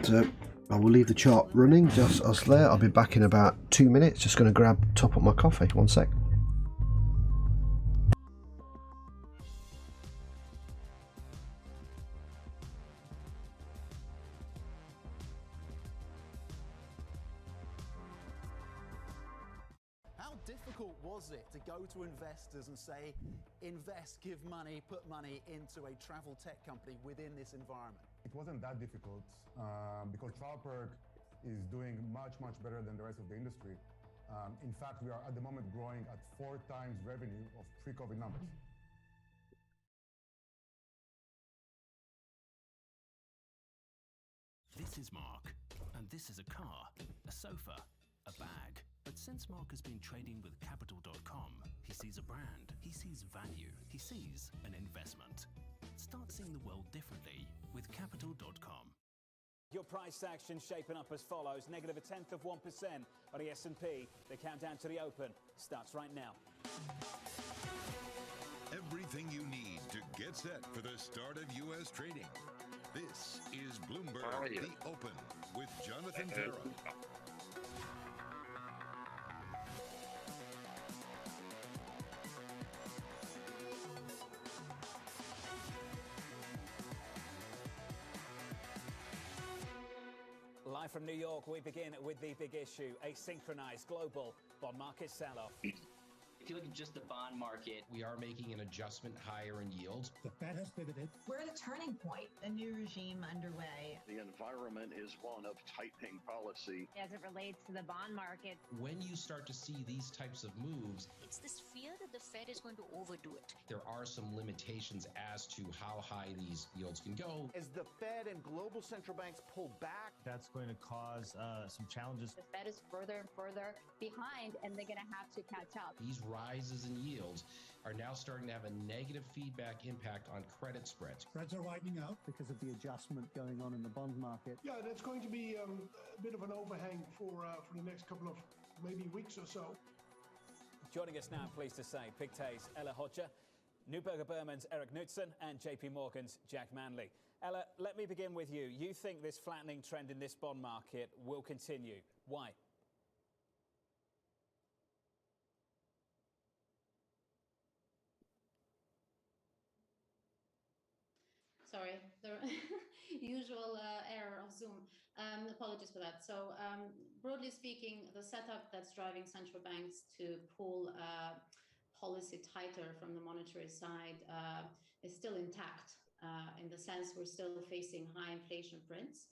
So, I will leave the chart running just as there. I'll be back in about 2 minutes. Just going to top up my coffee. 1 sec. difficult was it to go to investors and say, invest, give money, put money into a travel tech company within this environment? It wasn't that difficult because TravelPerk is doing much better than the rest of the industry. In fact, we are at the moment growing at 4 times revenue of pre-COVID numbers. This is Mark, and this is a car, a sofa, a bag. But since Mark has been trading with Capital.com, he sees a brand, he sees value, he sees an investment. Start seeing the world differently with Capital.com. Your price action shaping up as follows: negative 0.1% on the S&P. The countdown to the open starts right now. Everything you need to get set for the start of U.S. trading. This is Bloomberg, The Open, with Jonathan Ferro. Live from New York, we begin with the big issue: a synchronized global bond market sell-off. If you look at just the bond market, we are making an adjustment higher in yields. The Fed has pivoted. We're at a turning point, a new regime underway. The environment is one of tightening policy. As it relates to the bond market, When you start to see these types of moves, it's this fear that the Fed is going to overdo it. there are some limitations as to how high these yields can go. As the Fed and global central banks pull back, that's going to cause some challenges. The Fed is further and further behind, and they're going to have to catch up. These rises in yields are now starting to have a negative feedback impact on credit spreads. Spreads are widening out because of the adjustment going on in the bond market. Yeah, that's going to be a bit of an overhang for the next couple of maybe weeks or so. Joining us now, pleased to say, Pictet's Ella Hodger, Neuberger Berman's Eric Knudsen, and JP Morgan's Jack Manley. Ella, let me begin with you. You think this flattening trend in this bond market will continue. Why? Sorry, the usual error of Zoom. Apologies for that. So broadly speaking, the setup that's driving central banks to pull policy tighter from the monetary side is still intact. In the sense we're still facing high inflation prints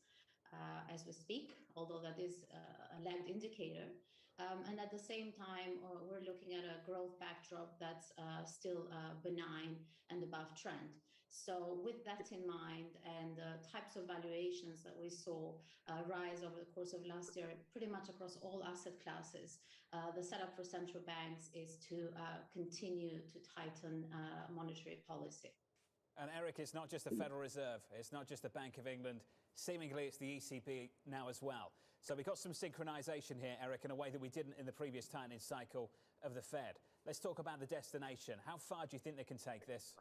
as we speak, although that is a lagged indicator. And at the same time, we're looking at a growth backdrop that's still benign and above trend. So with that in mind and the types of valuations that we saw rise over the course of last year, pretty much across all asset classes, the setup for central banks is to continue to tighten monetary policy. And Eric, it's not just the Federal Reserve, it's not just the Bank of England, seemingly it's the ECB now as well. So we've got some synchronization here, Eric, in a way that we didn't in the previous tightening cycle of the Fed. Let's talk about the destination. How far do you think they can take this?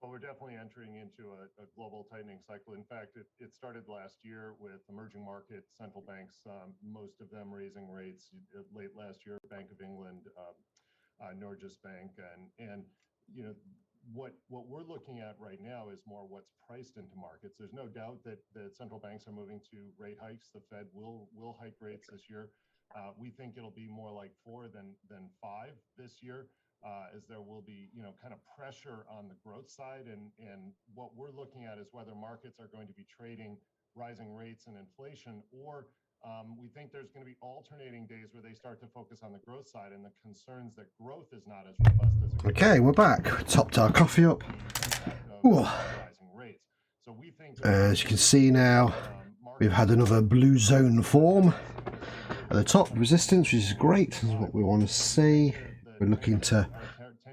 Well, we're definitely entering into a global tightening cycle. In fact, it started last year with emerging market central banks, most of them raising rates late last year, Bank of England, Norges Bank, and you know, what we're looking at right now is more what's priced into markets. There's no doubt that central banks are moving to rate hikes. The Fed will hike rates this year. We think it'll be more like 4 than 5 this year. As there will be, kind of pressure on the growth side. And what we're looking at is whether markets are going to be trading rising rates and inflation, or we think there's going to be alternating days where they start to focus on the growth side and the concerns that growth is not as robust as it Okay, we're back. Topped our coffee up. Ooh. So we think as you can see now, we've had another blue zone form at the top, resistance, which is great. This is what we want to see. We're looking to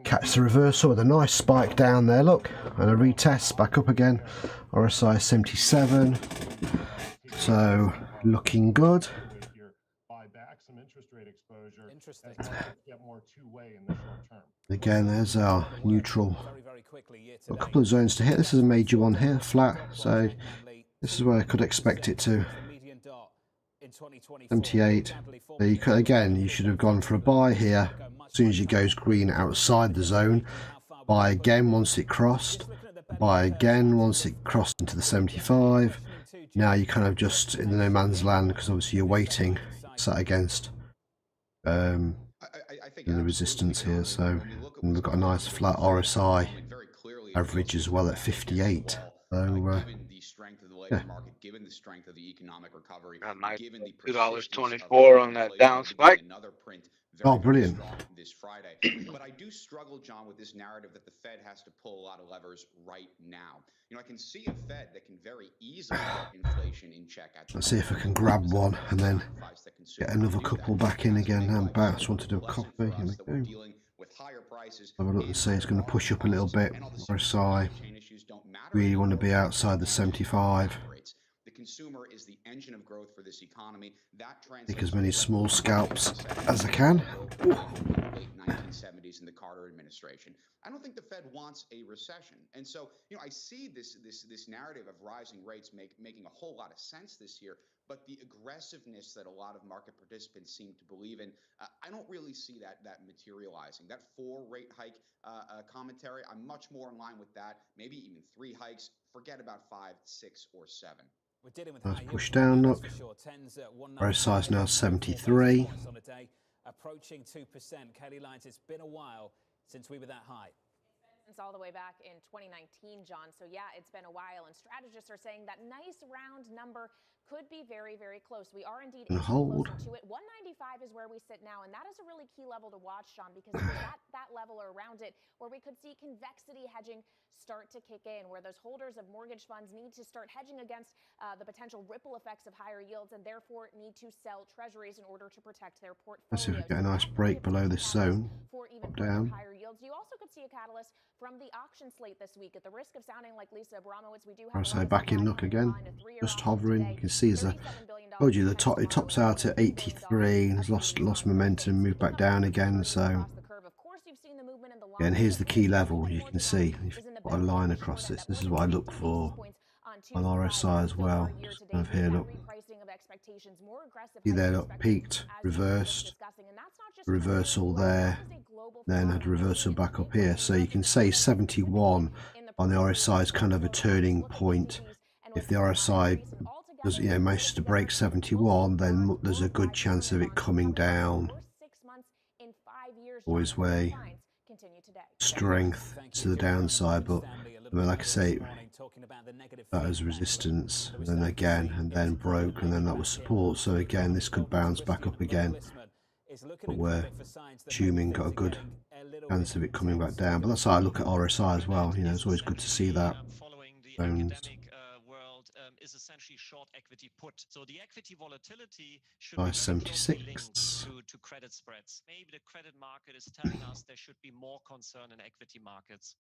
catch the reversal with a nice spike down there, look, and a retest back up again. RSI 77, so looking good. Again, there's our neutral. A couple of zones to hit. This is a major one here, flat, so this is where I could expect it to. 78. There you could, again, you should have gone for a buy here. As soon as it goes green outside the zone, buy again once it crossed, buy again once it crossed into the 75. Now you're kind of just in the no man's land because obviously you're waiting, sat against and the resistance here. So and we've got a nice flat RSI average as well at 58. So given the strength of the labor yeah. market, given the strength of the economic recovery, given the $2.24 on that down spike. Another print Oh, brilliant. strong this Friday. But I do struggle, John, with this narrative that the Fed has to pull a lot of levers right now. I can see a Fed that can very easily get inflation in check. Let's see if I can grab one and then get another couple back in again. I'm back. I just want to do a copy. Here we go. Have a look and see it's going to push up a little bit. RSI. Really want to be outside the 75. The consumer is the engine of growth for this economy. Take as many small scalps as I can. Late 1970s in the Carter administration. I don't think the Fed wants a recession, and so I see this narrative of rising rates making a whole lot of sense this year. But the aggressiveness that a lot of market participants seem to believe in, I don't really see that materializing. That 4 rate hike commentary, I'm much more in line with that. Maybe even 3 hikes. Forget about 5, 6, or 7. Nice push down, look. RSI is now 73. Approaching 2%. Kelly Lyons, it's been a while since we were that high. All the way back in 2019, John. So yeah, it's been a while, and strategists are saying that nice round number could be very, very close. We are indeed hold to it. 195 is where we sit now, and that is a really key level to watch, John, because it's that level or around it where we could see convexity hedging start to kick in, where those holders of mortgage funds need to start hedging against the potential ripple effects of higher yields, and therefore need to sell treasuries in order to protect their portfolio. Let's see if we get a nice break below this zone. Up down. Higher yields. You also could see a catalyst from the auction slate this week. At the risk of sounding like Lisa Abramowitz, we do have RSI back in, look again. Just hovering. You can see as I told you, it tops out at 83 and has lost momentum, moved back down again. So again, here's the key level. You can see if you've got a line across this. This is what I look for on RSI as well. Just kind of here, look. See there, look, peaked, reversed, reversal there, then had a reversal back up here. So you can say 71 on the RSI is kind of a turning point. If the RSI does, manages to break 71, then there's a good chance of it coming down. Always way strength to the downside, but like I say, that was resistance, and then again, and then broke, and then that was support. So again, this could bounce back up again, but we're assuming got a good chance of it coming back down. But that's how I look at RSI as well. It's always good to see that. Is essentially short equity put. So the equity volatility should be 76 to credit spreads. Maybe the credit market is telling us there should be more concern in equity markets.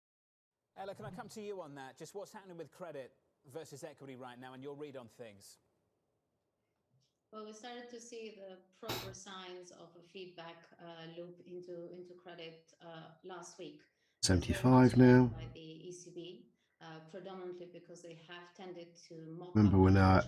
Ella, can I come to you on that? Just what's happening with credit versus equity right now and your read on things? Well, we started to see the proper signs of a feedback loop into credit last week. 75 now. By the ECB. Predominantly because they have tended to remember we're now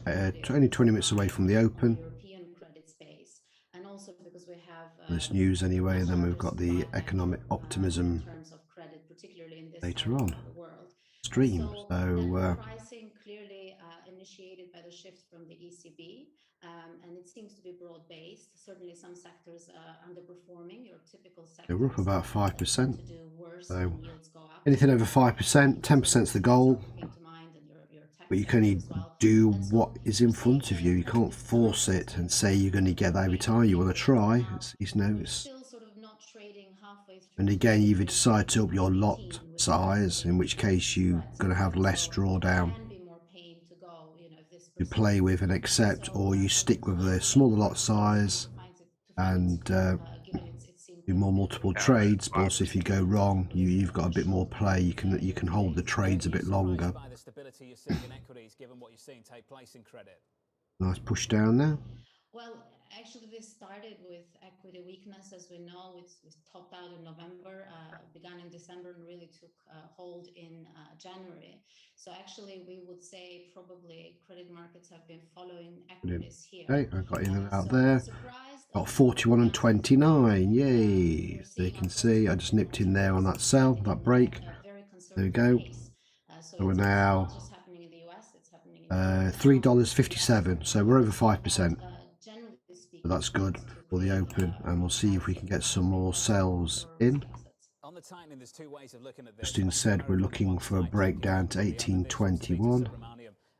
only 20 minutes away from the open. European credit space, and also because we have this news anyway, and then we've got the economic optimism in terms of credit, particularly in this later on of the world. stream. So pricing clearly initiated by the shift from the ECB, and it seems to be broad-based. Certainly some sectors underperforming your typical sector. we're up about 5%. So anything over 5%, 10% is the goal. But you can only do what is in front of you. You can't force it and say you're going to get that every time. You want to try. And again, you either decide to up your lot size, in which case you're going to have less drawdown to play with and accept, or you stick with a smaller lot size and do more multiple trades. But also, if you go wrong, you've got a bit more play. You can hold the trades a bit longer. Nice push down now. Well, actually, this started with equity weakness, as we know. It topped out in November, began in December, and really took hold in January. So actually, we would say probably credit markets have been following equities here. Okay, I got in and out there. Got 41 and 29. Yay! So you can see I just nipped in there on that sell, that break. There we go. So we're now $3.57. So we're over 5%. So that's good. for the open, and we'll see if we can get some more sells in. On the tightening, there's two ways of looking at this. Justin said we're looking for a breakdown to 1821.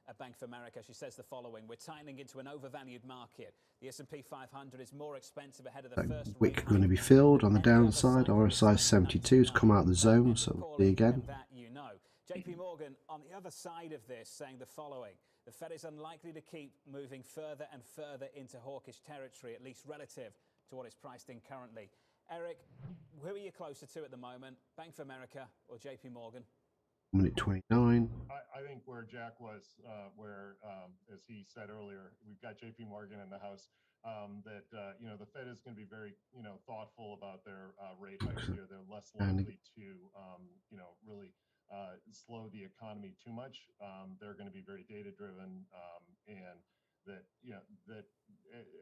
At Bank of America, she says the following: we're tightening into an overvalued market. The S&P 500 is more expensive ahead of the first Wick going to be filled on the downside. RSI 72 has come out of the zone, so we'll see again. JP Morgan on the other side of this saying the following: the Fed is unlikely to keep moving further and further into hawkish territory, at least relative to what is priced in currently. Eric, who are you closer to at the moment, Bank of America or JP Morgan? Minute 29. I think where Jack was, as he said earlier, we've got JP Morgan in the house, that the Fed is going to be very, thoughtful about their rate hikes here. They're less likely to, really slow the economy too much. They're going to be very data driven, and that,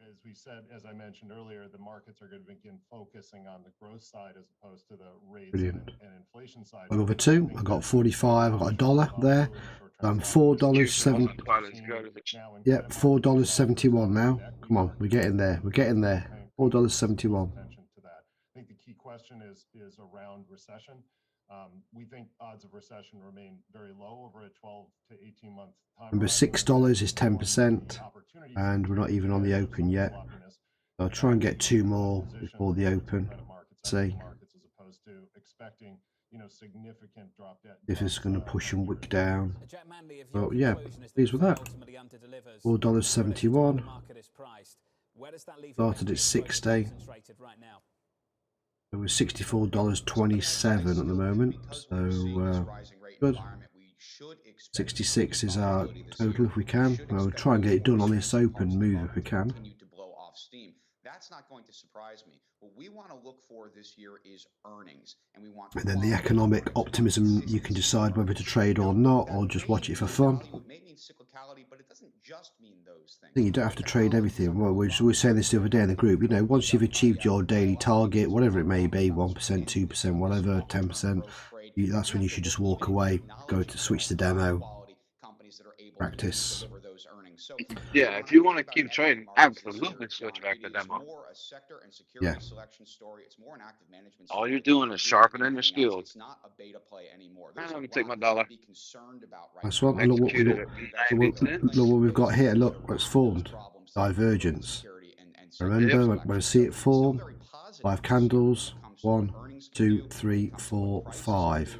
as we said, as I mentioned earlier, the markets are going to begin focusing on the growth side as opposed to the rates and inflation side. Over two. I got 45. I got $1 there. I'm $4.70. Yep, $4.71 now. Come on, we're getting there. We're getting there. $4.71. I think the key question is around recession. We think odds of recession remain very low over a 12 to 18 month time. Remember, $6 is 10%, and we're not even on the open yet. I'll try and get two more before the open. See if it's going to push and wick down. Well, yeah, pleased with that. $4.71. Started at 60. It was $64.27 at the moment, so good. 66 is our total if we can. We'll try and get it done on this open move if we can. That's not going to surprise me. What we want to look for this year is earnings, and we want. And then the economic optimism, you can decide whether to trade or not, or just watch it for fun. I think you don't have to trade everything. Well, we were saying this the other day in the group. Once you've achieved your daily target, whatever it may be, 1%, 2%, whatever, 10%, that's when you should just walk away, go to switch to demo, practice. Yeah, if you want to keep trading, absolutely switch back to demo. Yeah. All you're doing is sharpening your skills. Let me take my $1. Nice one. Look what we've got here. Look what's formed. Divergence. Remember, when I see it form, 5 candles. 1, 2, 3, 4, 5.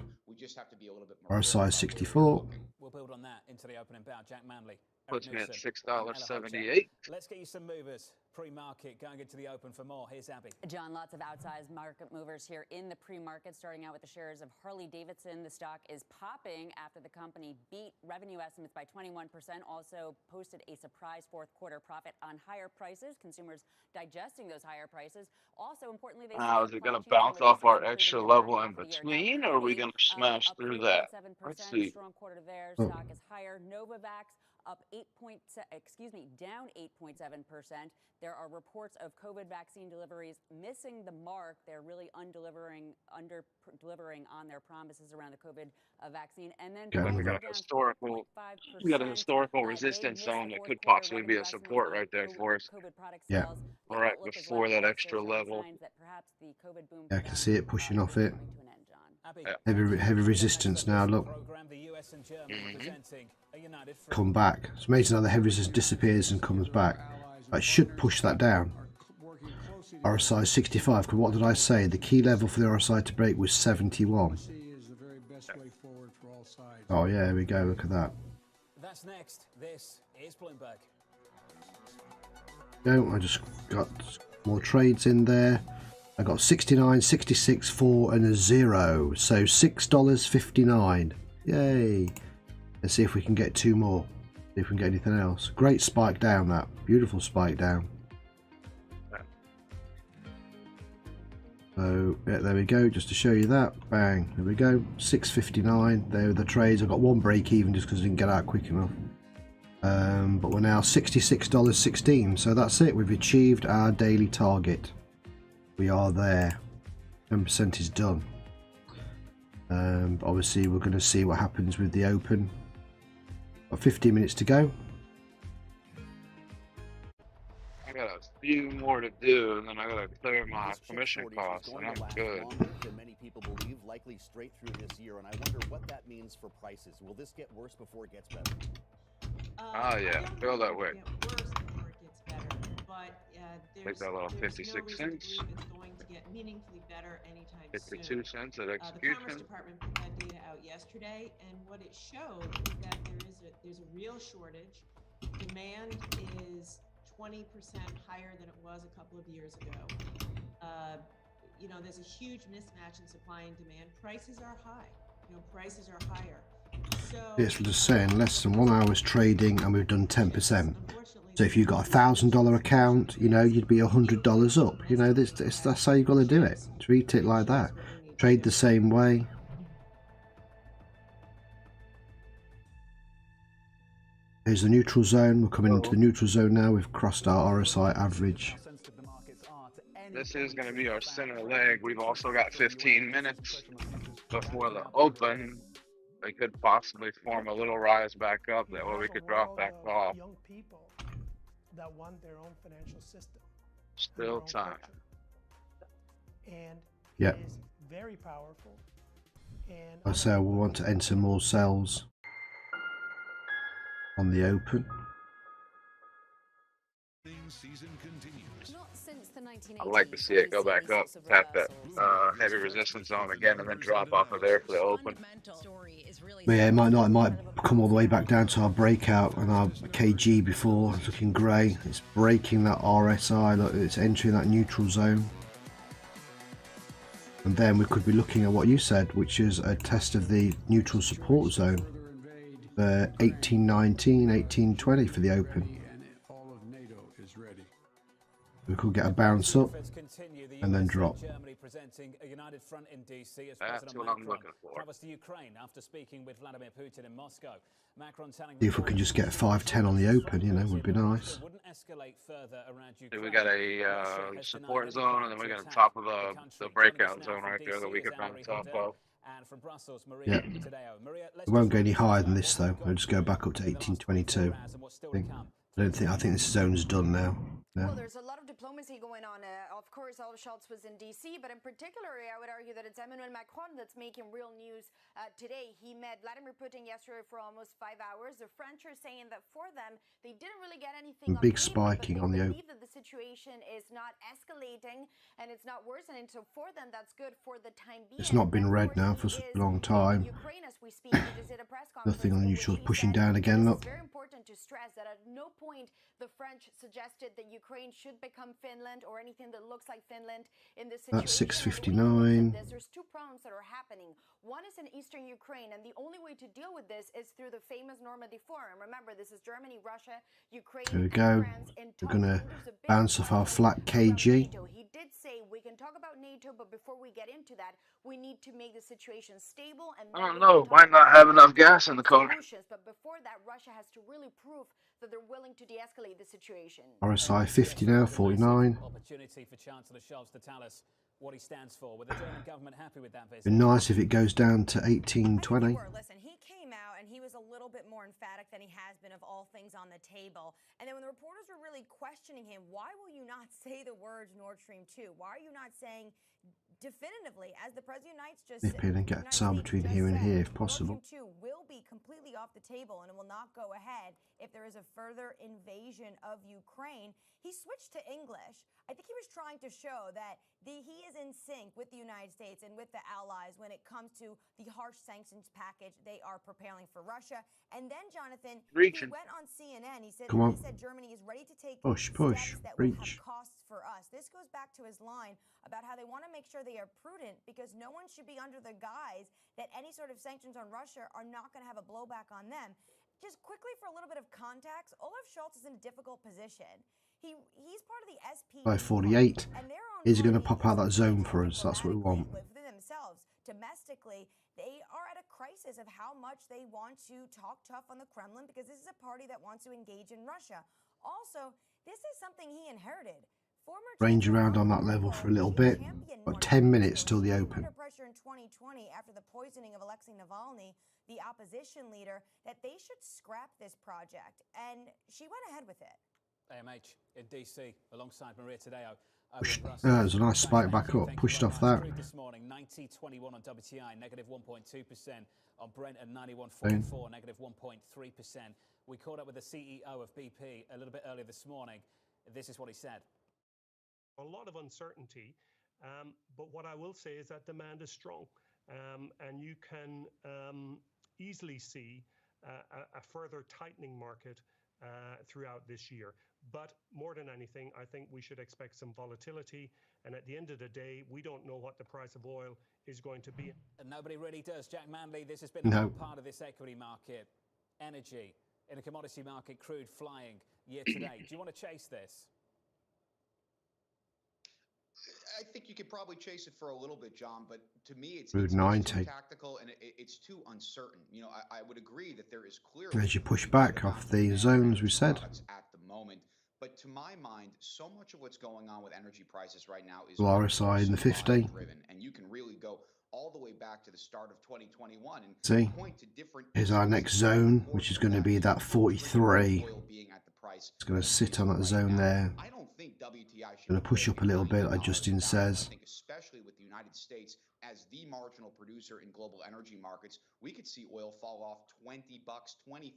RSI 64. We'll build on that into the opening bout. Jack Manley. Puts me at $6.78. Let's get you some movers pre-market going into the open for more. Here's Abby. John, lots of outsized market movers here in the pre-market, starting out with the shares of Harley-Davidson. The stock is popping after the company beat revenue estimates by 21%, also posted a surprise fourth quarter profit on higher prices, consumers digesting those higher prices. Also, importantly, they is it going to bounce off our extra level in between, or are we going to smash through that? Let's see. Strong quarter there. Stock is higher. Novavax up down 8.7%. There are reports of COVID vaccine deliveries missing the mark. They're really under-delivering on their promises around the COVID vaccine. And then we got a historical resistance zone that could possibly be a support right there for us. Yeah. Right before that extra level. Yeah, I can see it pushing off it. Heavy resistance now, look. Come back. It's amazing how the heavy resistance disappears and comes back. I should push that down. RSI 65, because what did I say? The key level for the RSI to break was 71. Oh yeah, here we go, look at that. That's next. This is Bloomberg. No, I just got more trades in there. I got 69, 66, 4 and a 0. So $6.59. Yay. Let's see if we can get two more. See if we can get anything else. Great spike down, that. Beautiful spike down. So yeah, there we go, just to show you that. Bang, there we go. 6.59. There are the trades. I got one break even just because I didn't get out quick enough. But we're now $66.16. So that's it. We've achieved our daily target. We are there. 10% is done. Obviously, we're going to see what happens with the open. Got 15 minutes to go. got a few more to do, and then I gotta clear my commission costs, and I'm good. Longer than many people believe, likely straight through this year, and I wonder what that means for prices. Will this get worse before it gets better? Oh yeah, feel that way. But Take there's that little no 56 reason to cents. believe it's going to get meaningfully better anytime 52 soon. cents at The Commerce execution. Department put that data out yesterday, and what it showed is that there's a real shortage. Demand is 20% higher than it was a couple of years ago. You know, there's a huge mismatch in supply and demand. Prices are high. You know, prices are higher. So It's just saying less than 1 hour's trading and we've done 10%. So if you've got a $1,000 account, you know, you'd be $100 up. You know, that's how you've got to do it. Treat it like that. Trade the same way. Here's the neutral zone. We're coming into the neutral zone now. We've crossed our RSI average. This is going to be our center leg. We've also got 15 minutes before the open. They could possibly form a little rise back up. That way we could drop back off. Young people that want their own financial system. Still time. And yep. It is very powerful. And I say we want to enter more cells on the open. Season continues. I'd like to see it go back up, tap that heavy resistance zone again, and then drop off of there for the open. But yeah, it might not. It might come all the way back down to our breakout and our KG before. It's looking grey. It's breaking that RSI. Look, it's entering that neutral zone. And then we could be looking at what you said, which is a test of the neutral support zone. 1819, 1820 for the open. We could get a bounce up and then drop. That's what I'm looking for. See if we can just get 510 on the open, you know, would be nice. We got a support zone, and then we got a top of the breakout zone right there that we could bounce top of. Yeah. It won't go any higher than this though. We'll just go back up to 1822. I think this zone's done now. Well, there's a lot of diplomacy going on. Of course, Olaf Scholz was in DC, but in particular, I would argue that it's Emmanuel Macron that's making real news today. He met Vladimir Putin yesterday for almost 5 hours. The French are saying that for them, they didn't really get anything. Big spiking on the open. That the situation is not escalating and it's not worsening. So for them, that's good for the time being. It's not been red now for a long time. Ukraine, as we speak, he just did a press conference. Nothing on the neutral, pushing down again. Look. It's very important to stress that at no point the French suggested that Ukraine should become Finland or anything that looks like Finland in this situation. That's 659. There's two problems that are happening. One is in eastern Ukraine, and the only way to deal with this is through the famous Normandy Forum. Remember, this is Germany, Russia, Ukraine, there we go. We're going to bounce off our flat KG. He did say we can talk about NATO, but before we get into that, we need to make the situation stable. And I don't know, might not have enough gas in the car. But before that, Russia has to really prove that they're willing to de-escalate the situation. RSI 50 now, 49. Opportunity for Chancellor Scholz to tell us what he stands for. With the German government happy with that visit? Be nice if it goes down to 1820. Listen, he came out and he was a little bit more emphatic than he has been of all things on the table. And then when the reporters were really questioning him, why will you not say the words Nord Stream 2? Why are you not saying definitively, as the President of the United States just Nip in and get some between here and here if possible. Nord Stream 2 will be completely off the table and it will not go ahead if there is a further invasion of Ukraine. He switched to English. I think he was trying to show that he is in sync with the United States and with the allies when it comes to the harsh sanctions package they are preparing for Russia. And then, Jonathan, he went on CNN. He said, Germany is ready to take steps that will have costs for us. This goes back to his line about how they want to make sure they are prudent because no one should be under the guise that any sort of sanctions on Russia are not going to have a blowback on them. Just quickly for a little bit of context, Olaf Scholz is in a difficult position. He's part of the SP. By 48. Is he going to pop out that zone for us? That's what we want. Within themselves, domestically, they are at a crisis of how much they want to talk tough on the Kremlin because this is a party that wants to engage in Russia. Also, this is something he inherited. Range around on that level for a little bit. Got 10 minutes till the open. Under pressure in 2020 after the poisoning of Alexei Navalny, the opposition leader, that they should scrap this project, and she went ahead with it. AMH in DC alongside Maria Tadeo. There's a nice spike back up, pushed off that. This morning, 90.21 on WTI, negative 1.2%. On Brent at 91.44, negative 1.3%. We caught up with the CEO of BP a little bit earlier this morning. This is what he said. A lot of uncertainty, but what I will say is that demand is strong, and you can easily see a further tightening market throughout this year. But more than anything, I think we should expect some volatility. And at the end of the day, we don't know what the price of oil is going to be. And nobody really does. Jack Manley, this has been a whole part of this equity market. Energy in a commodity market, crude flying year to date. Do you want to chase this? I think you could probably chase it for a little bit, John, but to me, it's Crude too 90. tactical and it's too uncertain. You know, I would agree that there is clearly As you push back off the zones we said. At the moment, but to my mind, so much of what's going on with energy prices right now is RSI in the 50. driven, and you can really go all the way back to the start of 2021 and See, point to different. here's our next zone, which is going to be that 43. It's going to sit on that zone there. I don't think WTI should Going to push up a little bit, like Justin says. I think especially with the United States as the marginal producer in global energy markets, we could see oil fall off $20, $25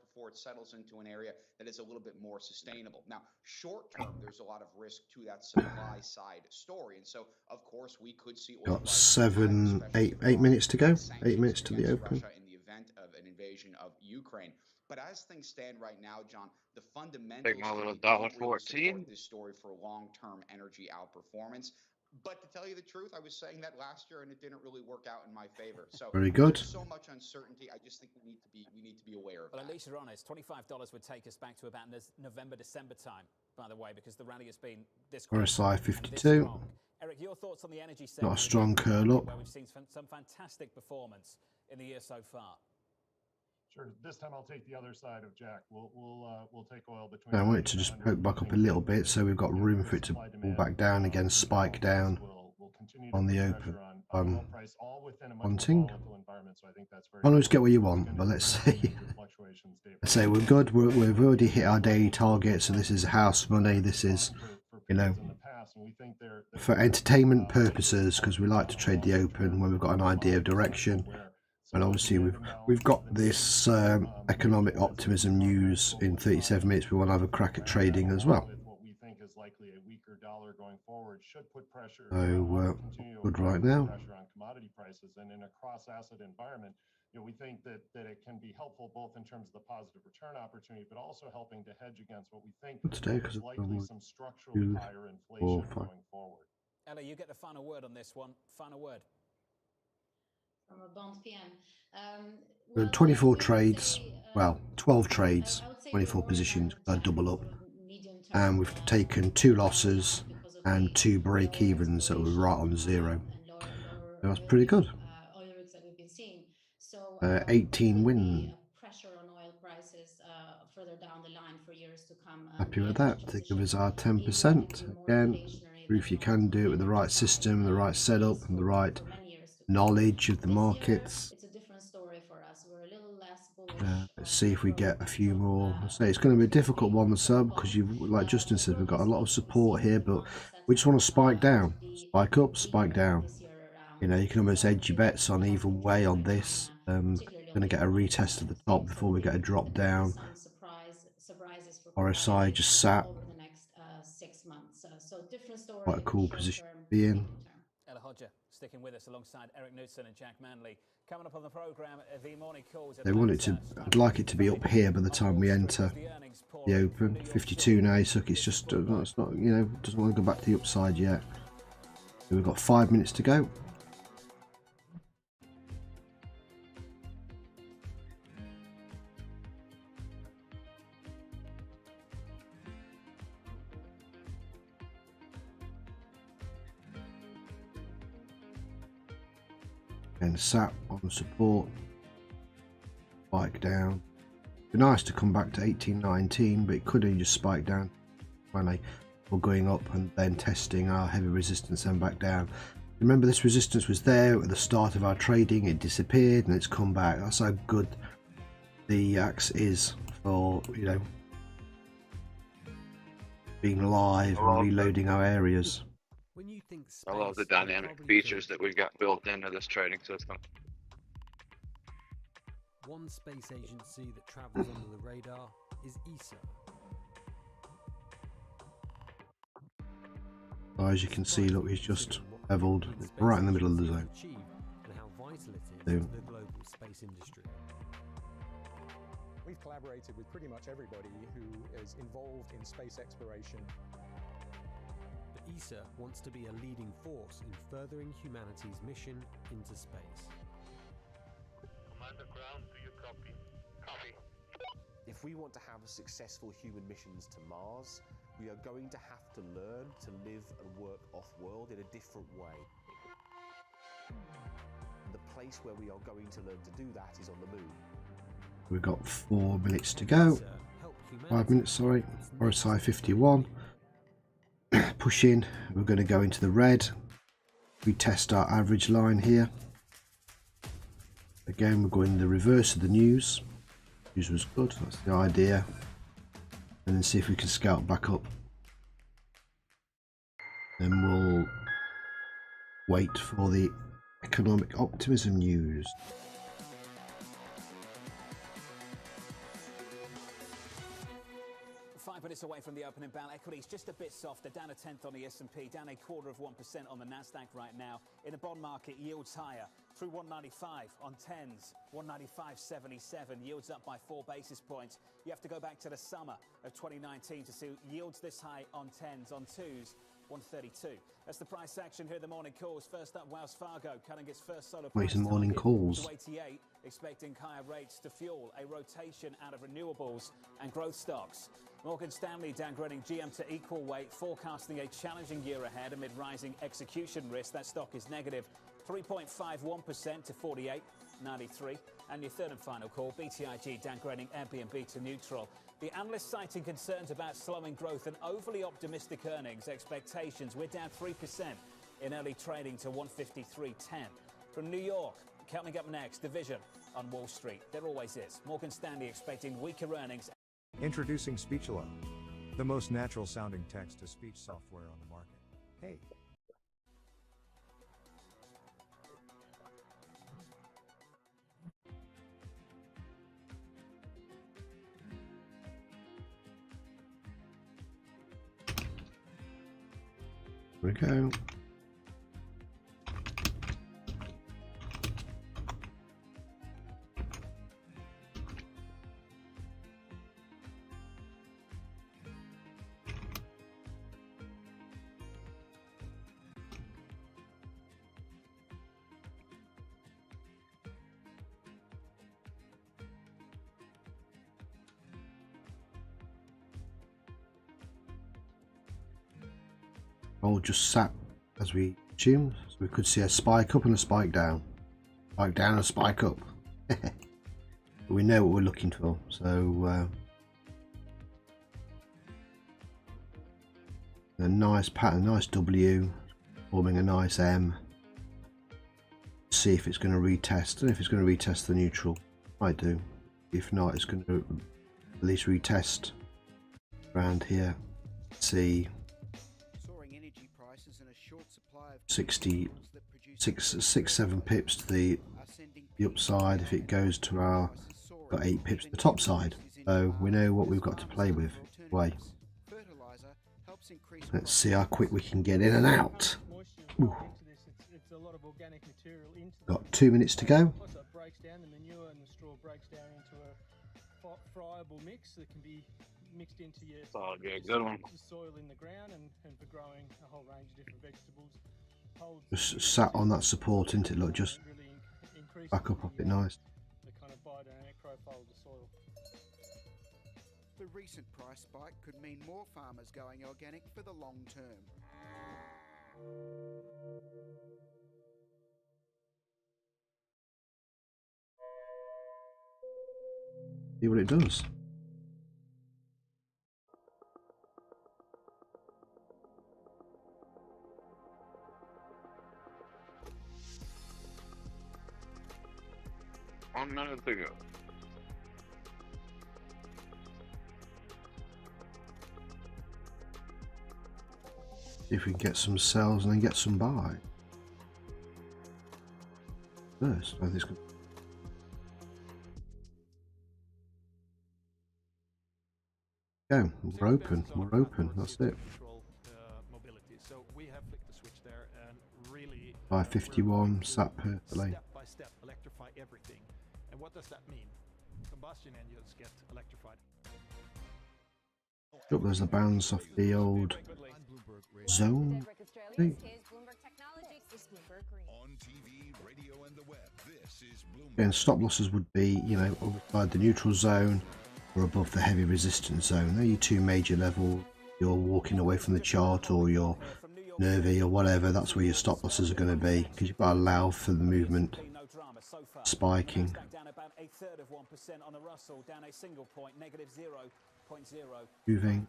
before it settles into an area that is a little bit more sustainable. Now, short term, there's a lot of risk to that supply side story, and so of course we could see oil. Got 8 minutes to go. 8 minutes to the open. Russia in the event of an invasion of Ukraine. But as things stand right now, John, the fundamentals Take my little don't $1.14. support this story for long-term energy outperformance. But to tell you the truth, I was saying that last year, and it didn't really work out in my favor. So very good. There's so much uncertainty. I just think we need to be aware of. Well, at least you're honest. $25 would take us back to about November, December time, by the way, because the rally has been this. RSI 52. Eric, your thoughts on the energy sector? Not a strong curl up. Where we've seen some fantastic performance in the year so far. Sure. This time I'll take the other side of Jack. We'll take oil between. I want it to just poke back up a little bit, so we've got room for it to pull back down again, spike down on the open. Wanting. I always get what you want, but let's see. Let's say we're good. We've already hit our daily target, so this is house money. This is, you know, for entertainment purposes, because we like to trade the open when we've got an idea of direction. And obviously we've got this economic optimism news in 37 minutes. We want to have a crack at trading as well. So good right now. Commodity prices and in a cross-asset environment, you know, we think that it can be helpful both in terms of the positive return opportunity, but also helping to hedge against what we think is likely some structurally higher inflation going forward. Ella, you get the final word on this one. Final word. From a bond PM. 24 trades, well, 12 trades, 24 positions, double up. And we've taken 2 losses and 2 break-evens that were right on 0. That's pretty good. 18 win. Pressure on oil prices further down the line for years to come. Happy with that. To give us our 10%. Again, if you can do it with the right system, the right setup, and the right knowledge of the markets. It's a different story for us. We're a little less bullish. Let's see if we get a few more. I say it's going to be a difficult one, the sub, because like Justin said, we've got a lot of support here, but we just want to spike down, spike up, spike down. You know, you can almost edge your bets on either way on this. Going to get a retest at the top before we get a drop down. RSI just sat. Quite a cool position to be in. Ella Hodger sticking with us alongside Eric Knudsen and Jack Manley. Coming up on the programme, the morning calls. They want it to. I'd like it to be up here by the time we enter the open. 52 now, so it's just it's not, you know, doesn't want to go back to the upside yet. So we've got 5 minutes to go. And sat on support, spike down. It'd be nice to come back to 18-19, but it could have just spiked down finally, or going up and then testing our heavy resistance and back down. Remember, this resistance was there at the start of our trading. It disappeared and it's come back. That's how good the axe is for, you know, being live and reloading our areas. I love the dynamic features that we've got built into this trading system. One space agency that travels under the radar is ESA. As you can see, look, he's just leveled right in the middle of the zone. And how vital it is to the global space industry. We've collaborated with pretty much everybody who is involved in space exploration. But ESA wants to be a leading force in furthering humanity's mission into space. Commander Ground, do you copy? Copy. If we want to have successful human missions to Mars, we are going to have to learn to live and work off-world in a different way. And the place where we are going to learn to do that is on the moon. We've got 4 minutes to go. 5 minutes, sorry. RSI 51. Push in. We're going to go into the red. We test our average line here. Again, we're going the reverse of the news. News was good. That's the idea. And then see if we can scalp back up. Then we'll wait for the economic optimism news. 5 minutes away from the opening bell. Equities just a bit softer, down a tenth on the S&P, down 0.25% on the Nasdaq right now. In the bond market, yields higher through 195 on 10s, 195.77. Yields up by 4 basis points. You have to go back to the summer of 2019 to see yields this high on 10s, on 2s. 132. That's the price action here. The morning calls. First up, Wells Fargo cutting its first solar price Waiting morning calls. to 88, expecting higher rates to fuel a rotation out of renewables and growth stocks. Morgan Stanley downgrading GM to equal weight, forecasting a challenging year ahead amid rising execution risk. That stock is negative 3.51% to 48.93. And your third and final call, BTIG downgrading Airbnb to neutral. The analysts citing concerns about slowing growth and overly optimistic earnings expectations. We're down 3% in early trading to 153.10. From New York, coming up next, division on Wall Street. There always is. Morgan Stanley expecting weaker earnings. Introducing Speechalo, the most natural sounding text-to-speech software on the market. Hey. Here we go. All just sat as we assumed, so we could see a spike up and a spike down, and a spike up. We know what we're looking for, so a nice pattern, nice W, forming a nice M. See if it's going to retest. I don't know if it's going to retest the neutral. I do. If not, it's going to at least retest around here. See. 6-7 pips to the upside. If it goes to our, got 8 pips to the top side, so we know what we've got to play with. Way. Let's see how quick we can get in and out. Ooh. Got 2 minutes to go. Also, it breaks down the manure and the straw breaks down into a friable mix that can be mixed into your good one. soil in the ground and for growing a whole range of different vegetables. Just sat on that support, isn't it? Look, just back up a bit nice. The kind of biodynamic profile of the soil. The recent price spike could mean more farmers going organic for the long term. See what it does. One minute to go. If we can get some sells and then get some buy. First, I think it's good. Go, we're open, that's it. 551 sat perfectly. Step by step, electrify everything. And what does that mean? Combustion engines get electrified. Oh, there's the bounce off the old zone. And stop losses would be, you know, outside the neutral zone or above the heavy resistance zone. They're your two major levels. You're walking away from the chart or you're nervy or whatever, that's where your stop losses are going to be, because you've got to allow for the movement spiking. Moving.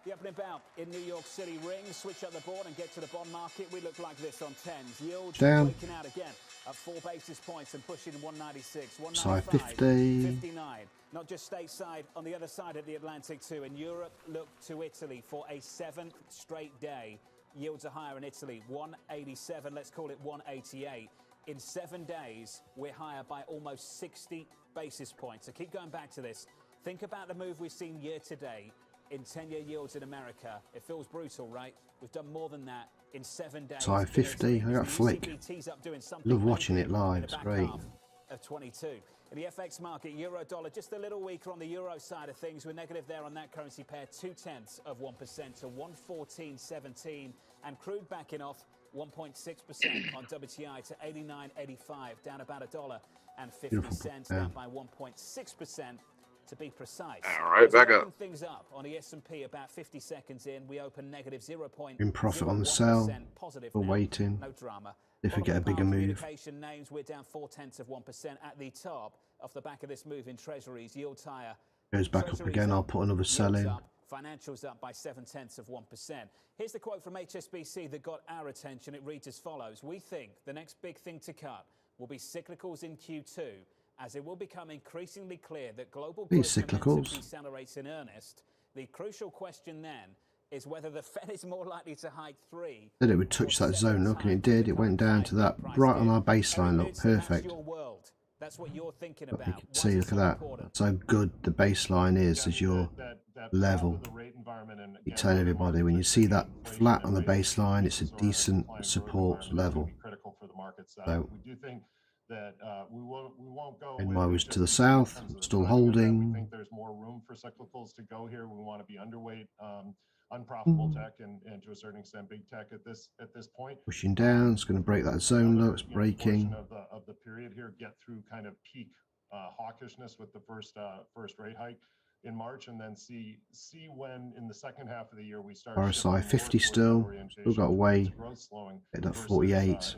The opening bout in New York City ring, switch up the board and get to the bond market. We look like this on 10s. Yield down. Breaking out again at 4 basis points and pushing 196, 195, 50, 59. Not just stateside, on the other side of the Atlantic too. In Europe, look to Italy for a 7th straight day. Yields are higher in Italy, 187, let's call it 188. In 7 days, we're higher by almost 60 basis points. So keep going back to this. Think about the move we've seen year to date in 10-year yields in America. It feels brutal, right? We've done more than that in 7 days. 550, I got a flick. Love watching it live, it's great. Of 22. In the FX market, euro dollar just a little weaker on the euro side of things. We're negative there on that currency pair, 0.2% to 114.17, and crude backing off 1.6% on WTI to 89.85, down about $1.50, down by 1.6% to be precise. All right, back up. Things up on the S&P about 50 seconds in. We open negative 0.01%. In profit on the sell. We're waiting. No drama. If we get a bigger move. Communication names, we're down 0.4% at the top. Off the back of this move in treasuries, yields higher. Goes back up again. I'll put another sell in. Financials up by 0.7%. Here's the quote from HSBC that got our attention. It reads as follows: "We think the next big thing to cut will be cyclicals in Q2, as it will become increasingly clear that global growth momentum decelerates in earnest. The crucial question then is whether the Fed is more likely to hike 3." Said it would touch that zone, look, and it did. It went down to that right on our baseline, look, perfect. That's what you're thinking But about. you can see, look at that. That's how good the baseline is as your level. You tell everybody when you see that flat on the baseline, it's a decent support level. So, and I was to the south, still holding. I think there's more room for cyclicals to go here. We want to be underweight unprofitable tech and to a certain extent big tech at this point. Pushing down, it's going to break that zone low, it's breaking. Of the period here, get through kind of peak hawkishness with the first rate hike in March, and then see when in the second half of the year we start. RSI 50 still got away. Hit that 48,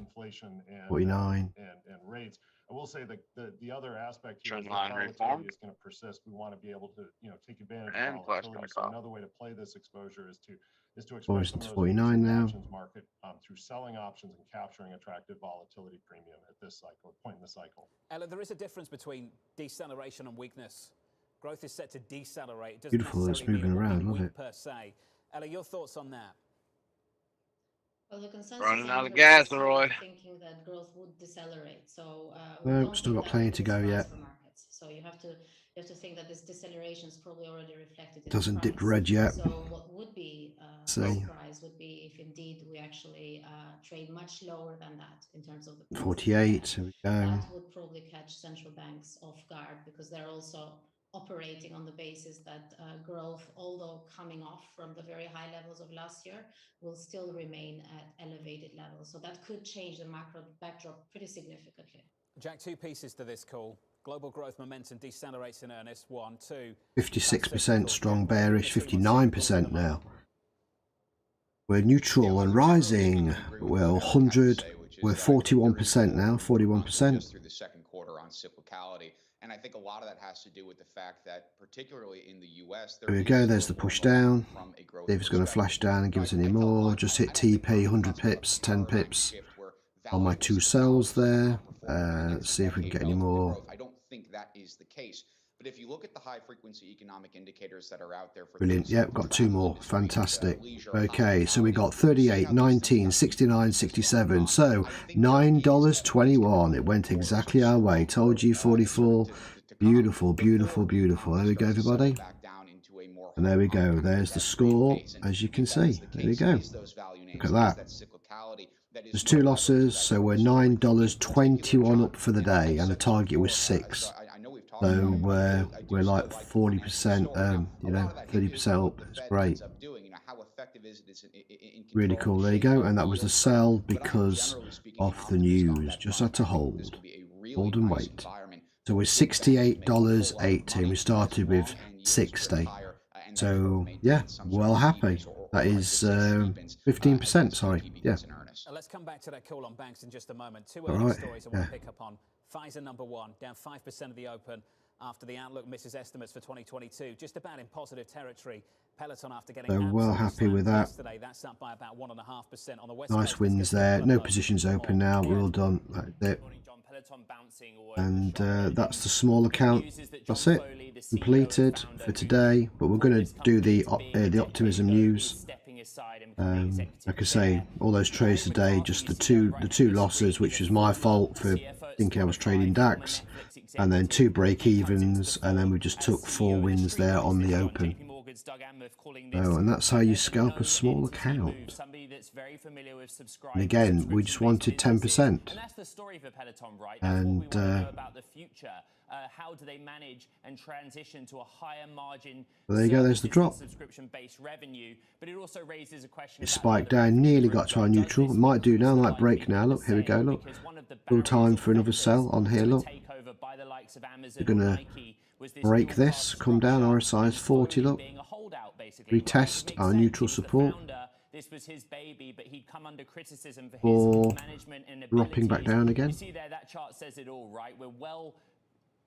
49. And rates. I will say that the other aspect here is Trend line reform is going to persist. We want to be able to take advantage and of volatility. So off. another way to play this exposure is to exploit Poised some to of those 49 now. options market through selling options and capturing attractive volatility premium at this cycle, point in the cycle. Ella, there is a difference between deceleration and weakness. Growth is set to decelerate. It doesn't Beautiful, it's necessarily moving mean around, weak love it. per se. Ella, your thoughts on that? Well, the consensus Running out of analysts gas, are Roy. thinking that growth would decelerate. So No, still got plenty to go yet. So you have to think that this deceleration is probably already reflected. It doesn't dip red yet. So what would be a surprise would be if indeed we actually trade much lower than that in terms of the 48, here we go. That would probably catch central banks off guard because they're also operating on the basis that growth, although coming off from the very high levels of last year, will still remain at elevated levels. So that could change the macro backdrop pretty significantly. Jack, two pieces to this call. Global growth momentum decelerates in earnest. 1, 2. 56% strong bearish, 59% now. We're neutral and rising. We're 100. We're 41% now, 41%. Through the second quarter on cyclicality. And I think a lot of that has to do with the fact that, particularly in the US, There we go, there's the push down. See if it's going to flash down and give us any more. Just hit TP, 100 pips, 10 pips on my two sells there. Let's see if we can get any more. I don't think that is the case. But if you look at the high frequency economic indicators that are out there for Brilliant. Yep, got two more. Fantastic. Okay, so we got 38, 19, 69, 67. So $9.21. It went exactly our way. Told you 44. Beautiful, beautiful, beautiful. There we go, everybody. And there we go. There's the score, as you can see. There we go. Look at that. There's two losses, so we're $9.21 up for the day, and the target was 6. So we're like 40%, you know, 30% up. It's great. Really cool. There you go. And that was the sell because of the news. Just had to hold. Hold and wait. So we're $68.80. We started with 60. So yeah, well happy. That is 15%. Sorry. Yeah. Let's come back to that call on banks in just a moment. Two All early right. stories I want to pick up on. Pfizer #1, down 5% of the open after the outlook misses estimates for 2022. Just about in positive territory. Peloton after getting So well happy with that. yesterday, that's up by about 1.5% on the West Nice Coast. wins there. No positions open now. We're all done. That's it. And that's the small account. That's it. Completed for today. But we're going to do the optimism news. Like I say, all those trades today, just the two losses, which was my fault for thinking I was trading DAX, and then 2 break evens, and then we just took 4 wins there on the open. Oh, and that's how you scalp a small account. And again, we just wanted 10%. And that's the story for Peloton, right? That's and what we want to know about the future. How do they manage and transition to a higher margin? Well, there you go. There's the drop. Subscription-based revenue, but it also raises a question. It spiked down, nearly got to our neutral. It might do now, might break now. Look, here we go. Look, full time for another sell on here. Look, we're gonna break this, come down. RSI is 40. Look, retest our neutral support. This was his baby, but he'd come under criticism for Or his management and ability. dropping back down again. You see there, that chart says it all, right? We're well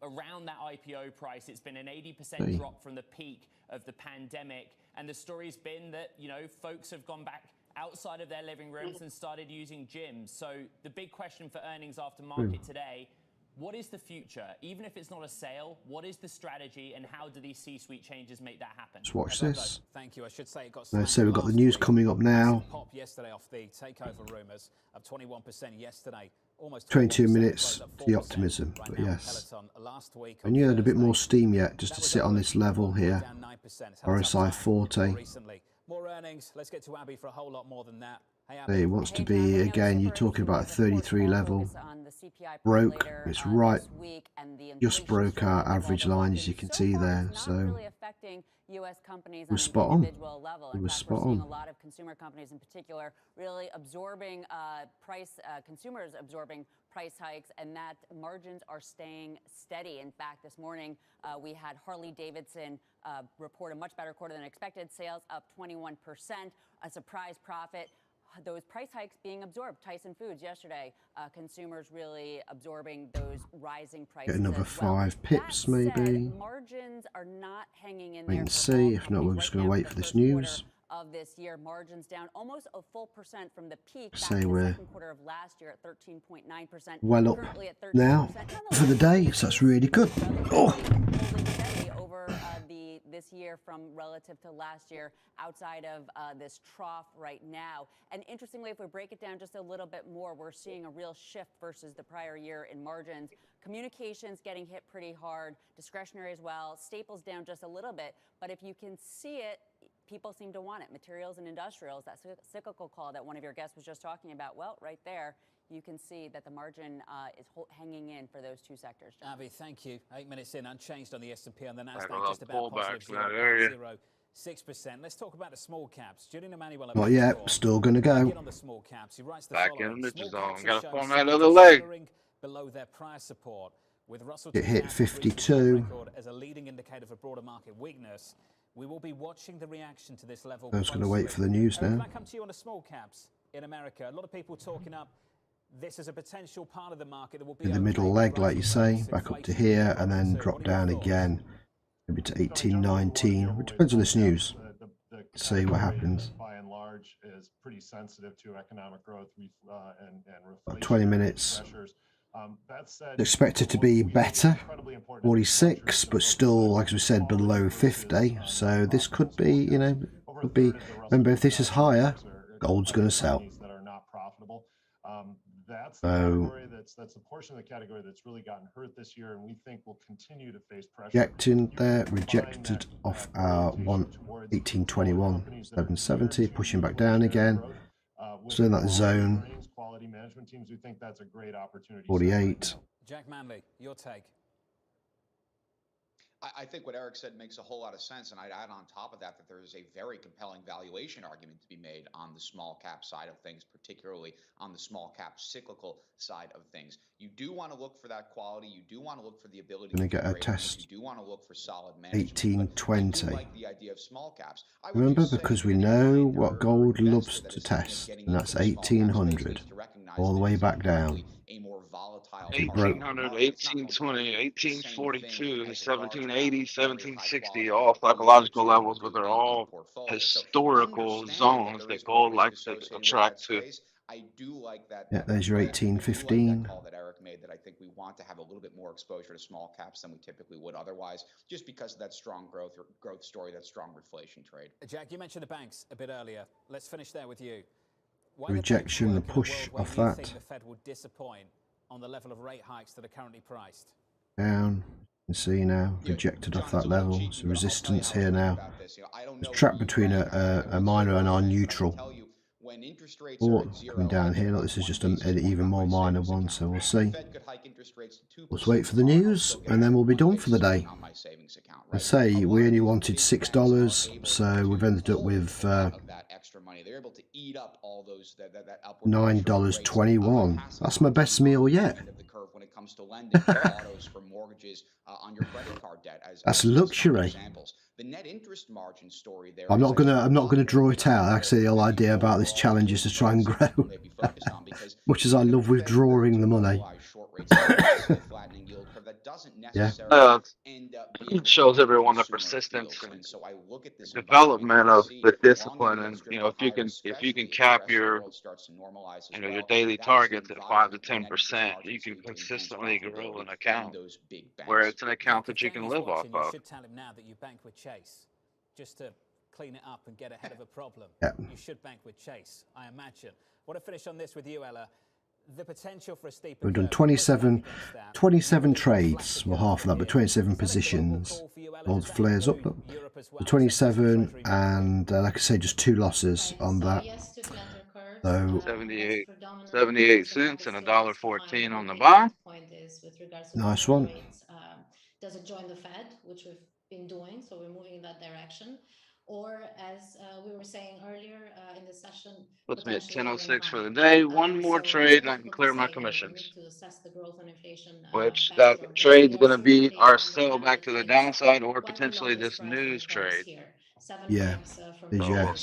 around that IPO price. It's been an 80% drop from the peak of the pandemic, and the story's been that, you know, folks have gone back outside of their living rooms and started using gyms. So the big question for earnings after market today: what is the future? Even if it's not a sale, what is the strategy, and how do these C-suite changes make that happen? Let's watch this. Thank you. I should say it got So we've got the news coming up now. pop yesterday off the takeover rumours of 21% yesterday. Almost 22 minutes to the optimism, but yes. I knew I had a bit more steam yet, just to sit on this level here. RSI 40. More earnings. Let's get to Abby for a whole lot more than that. It wants to be, again, you're talking about a 33 level. Broke. It's right. Just broke our average line, as you can see there. So U.S. companies we're spot on. It was spot seeing on. a lot of consumer companies in particular really absorbing consumers absorbing price hikes, and that margins are staying steady. In fact, this morning we had Harley-Davidson report a much better quarter than expected. Sales up 21%, a surprise profit. Those price hikes being absorbed. Tyson Foods yesterday, consumers really absorbing those rising prices. Get another 5 pips maybe. Margins are not hanging in Wait there. and see. If not, we're just going to wait for this news. Of this year, margins down almost a full % from the peak back Say in the we're second quarter of last year at 13.9%. well up Currently at 13%. now for the day, so that's really good. Oh. Over this year from relative to last year, outside of this trough right now. And interestingly, if we break it down just a little bit more, we're seeing a real shift versus the prior year in margins. Communications getting hit pretty hard, discretionary as well, staples down just a little bit. But if you can see it, people seem to want it. Materials and industrials, that cyclical call that one of your guests was just talking about, well, right there, you can see that the margin is hanging in for those two sectors. Avi, thank you. 8 minutes in, unchanged on the S&P and the Like a Nasdaq, little just about pullback positive in that area. 0.06%. Let's talk about the small caps. Julian Emmanuel. Not yet. Still going to go. On the small caps, he writes the Back following. in the Small zone. caps Got have to shown form that signs other of leg. slowing below their prior support. With Russell It hit 2000 recent 52. record as a leading indicator for broader market weakness, we will be watching the reaction to this level. I was going to wait for the news Eric, now. if I come to you on the small caps in America, a lot of people talking up this is a potential part of the market that will be In the middle leg, like you say, back up to here, and then drop down again, maybe to 18, 19. It depends on this news. See what happens. By and large, is pretty sensitive to economic growth and About 20 minutes. pressures. That said, Expected to be better, 46, but still, like we said, below 50. So this could be, you know, could be. Remember, if this is higher, gold's going to sell. that are not profitable. That's the So category that's the portion of the category that's really gotten hurt this year, and we think will continue to face pressure. rejecting there, rejected off our 1821, 770, pushing back down again. Still in that zone. Quality management teams, we think that's a great opportunity. 48. Jack Manley, your take. I think what Eric said makes a whole lot of sense, and I'd add on top of that that there is a very compelling valuation argument to be made on the small cap side of things, particularly on the small cap cyclical side of things. You do want to look for that quality. You do want to look for the ability Gonna to get a test. You do want to look for solid management. 1820. Like the idea of small caps. Remember, because we know what gold loves to test, and that's 1800, all the way back down. 1800, 1820, 1842, 1780, 1760, all psychological levels, but they're all historical zones that gold likes to attract to. I do like that. Yeah, there's your 1815. Call that Eric made, that I think we want to have a little bit more exposure to small caps than we typically would otherwise, just because of that strong growth story, that strong reflation trade. Jack, you mentioned the banks a bit earlier. Let's finish there with you. The rejection, the push off that. The Fed will disappoint on the level of rate hikes that are currently priced. Down. You can see now, rejected off that level. So resistance here now. It's trapped between a minor and our neutral. Or coming down here, look, this is just an even more minor one, so we'll see. Let's wait for the news, and then we'll be done for the day. I say we only wanted $6, so we've ended up with $9.21. That's my best meal yet. That's luxury. The net interest margin story there. I'm not gonna draw it out. Actually, the whole idea about this challenge is to try and grow. Much as I love withdrawing the money. Yeah. It shows everyone the persistence, development of the discipline, and you know, if you can cap your your daily targets at 5 to 10%, you can consistently grow an account where it's an account that you can live off You of. should tell him now that you bank with Chase, just to clean it up and get ahead of a problem. Yeah. You should bank with Chase, I imagine. I want to finish on this with you, Ella. The potential for a steeper. We've done 27 trades, well half of that, but 27 positions. All the flares up, look. The 27, and like I say, just 2 losses on that. So 78 cents and $1.14 on the buy. Nice one. Does it join the Fed, which we've been doing, so we're moving in that direction? Or as we were saying earlier in the session, Puts me at 10.06 for the day. One more trade and I can clear my commissions. to assess the growth and inflation, Which that trade's going to be our sell back to the downside, or potentially this news trade. yeah, is yeah,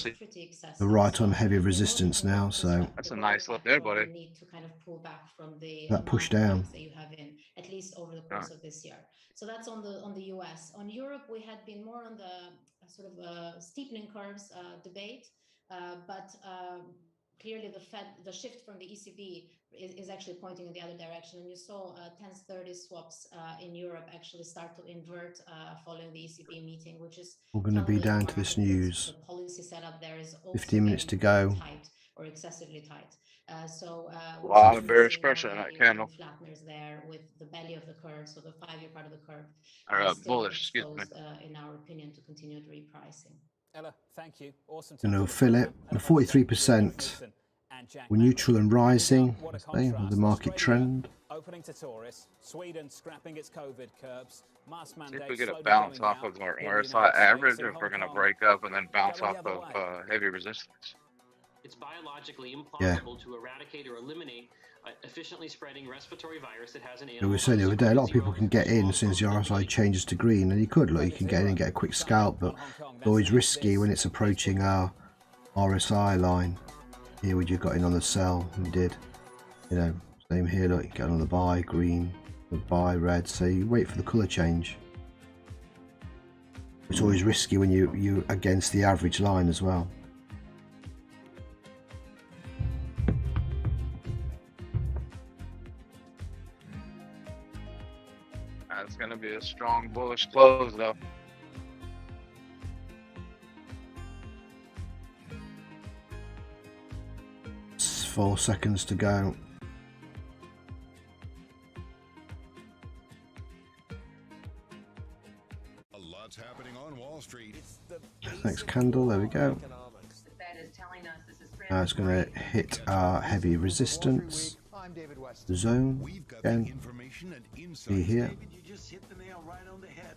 the right on heavy resistance now. So that's a nice look there, buddy. Need to kind of pull back from the that push down that you have in at least over the course of this year. So that's on the US. On Europe, we had been more on the sort of steepening curves debate, but clearly the shift from the ECB is actually pointing in the other direction. And you saw 10-30 swaps in Europe actually start to invert following the ECB meeting, which is we're going to be down to this news. The policy setup there is 15 minutes to go. Tight or excessively tight. A lot of bearish pressure in that candle. Flatteners there with the belly of the curve, so the 5-year part of the curve. Or bullish, excuse me. In our opinion, to continue repricing. Ella, thank you. Awesome. You know, fill it. 43%. We're neutral and rising. Okay, the market trend. Opening to tourists. Sweden scrapping its COVID curbs. Mask See mandate. if we get a bounce off of our RSI average, or if we're going to break up and then bounce off of heavy resistance. It's biologically impossible to eradicate or eliminate efficiently spreading respiratory virus that has an We were saying the other day, a lot of people can get in as soon as the RSI changes to green, and you could, look, you can get in and get a quick scalp, but it's always risky when it's approaching our RSI line. Here we just got in on the sell, we did. You know, same here, look, you get on the buy, green, the buy, red, so you wait for the colour change. It's always risky when you against the average line as well. That's gonna be a strong bullish close though. It's 4 seconds to go. A lot's happening on Wall Street. Next candle, there we go. Now it's going to hit our heavy resistance zone again. See here.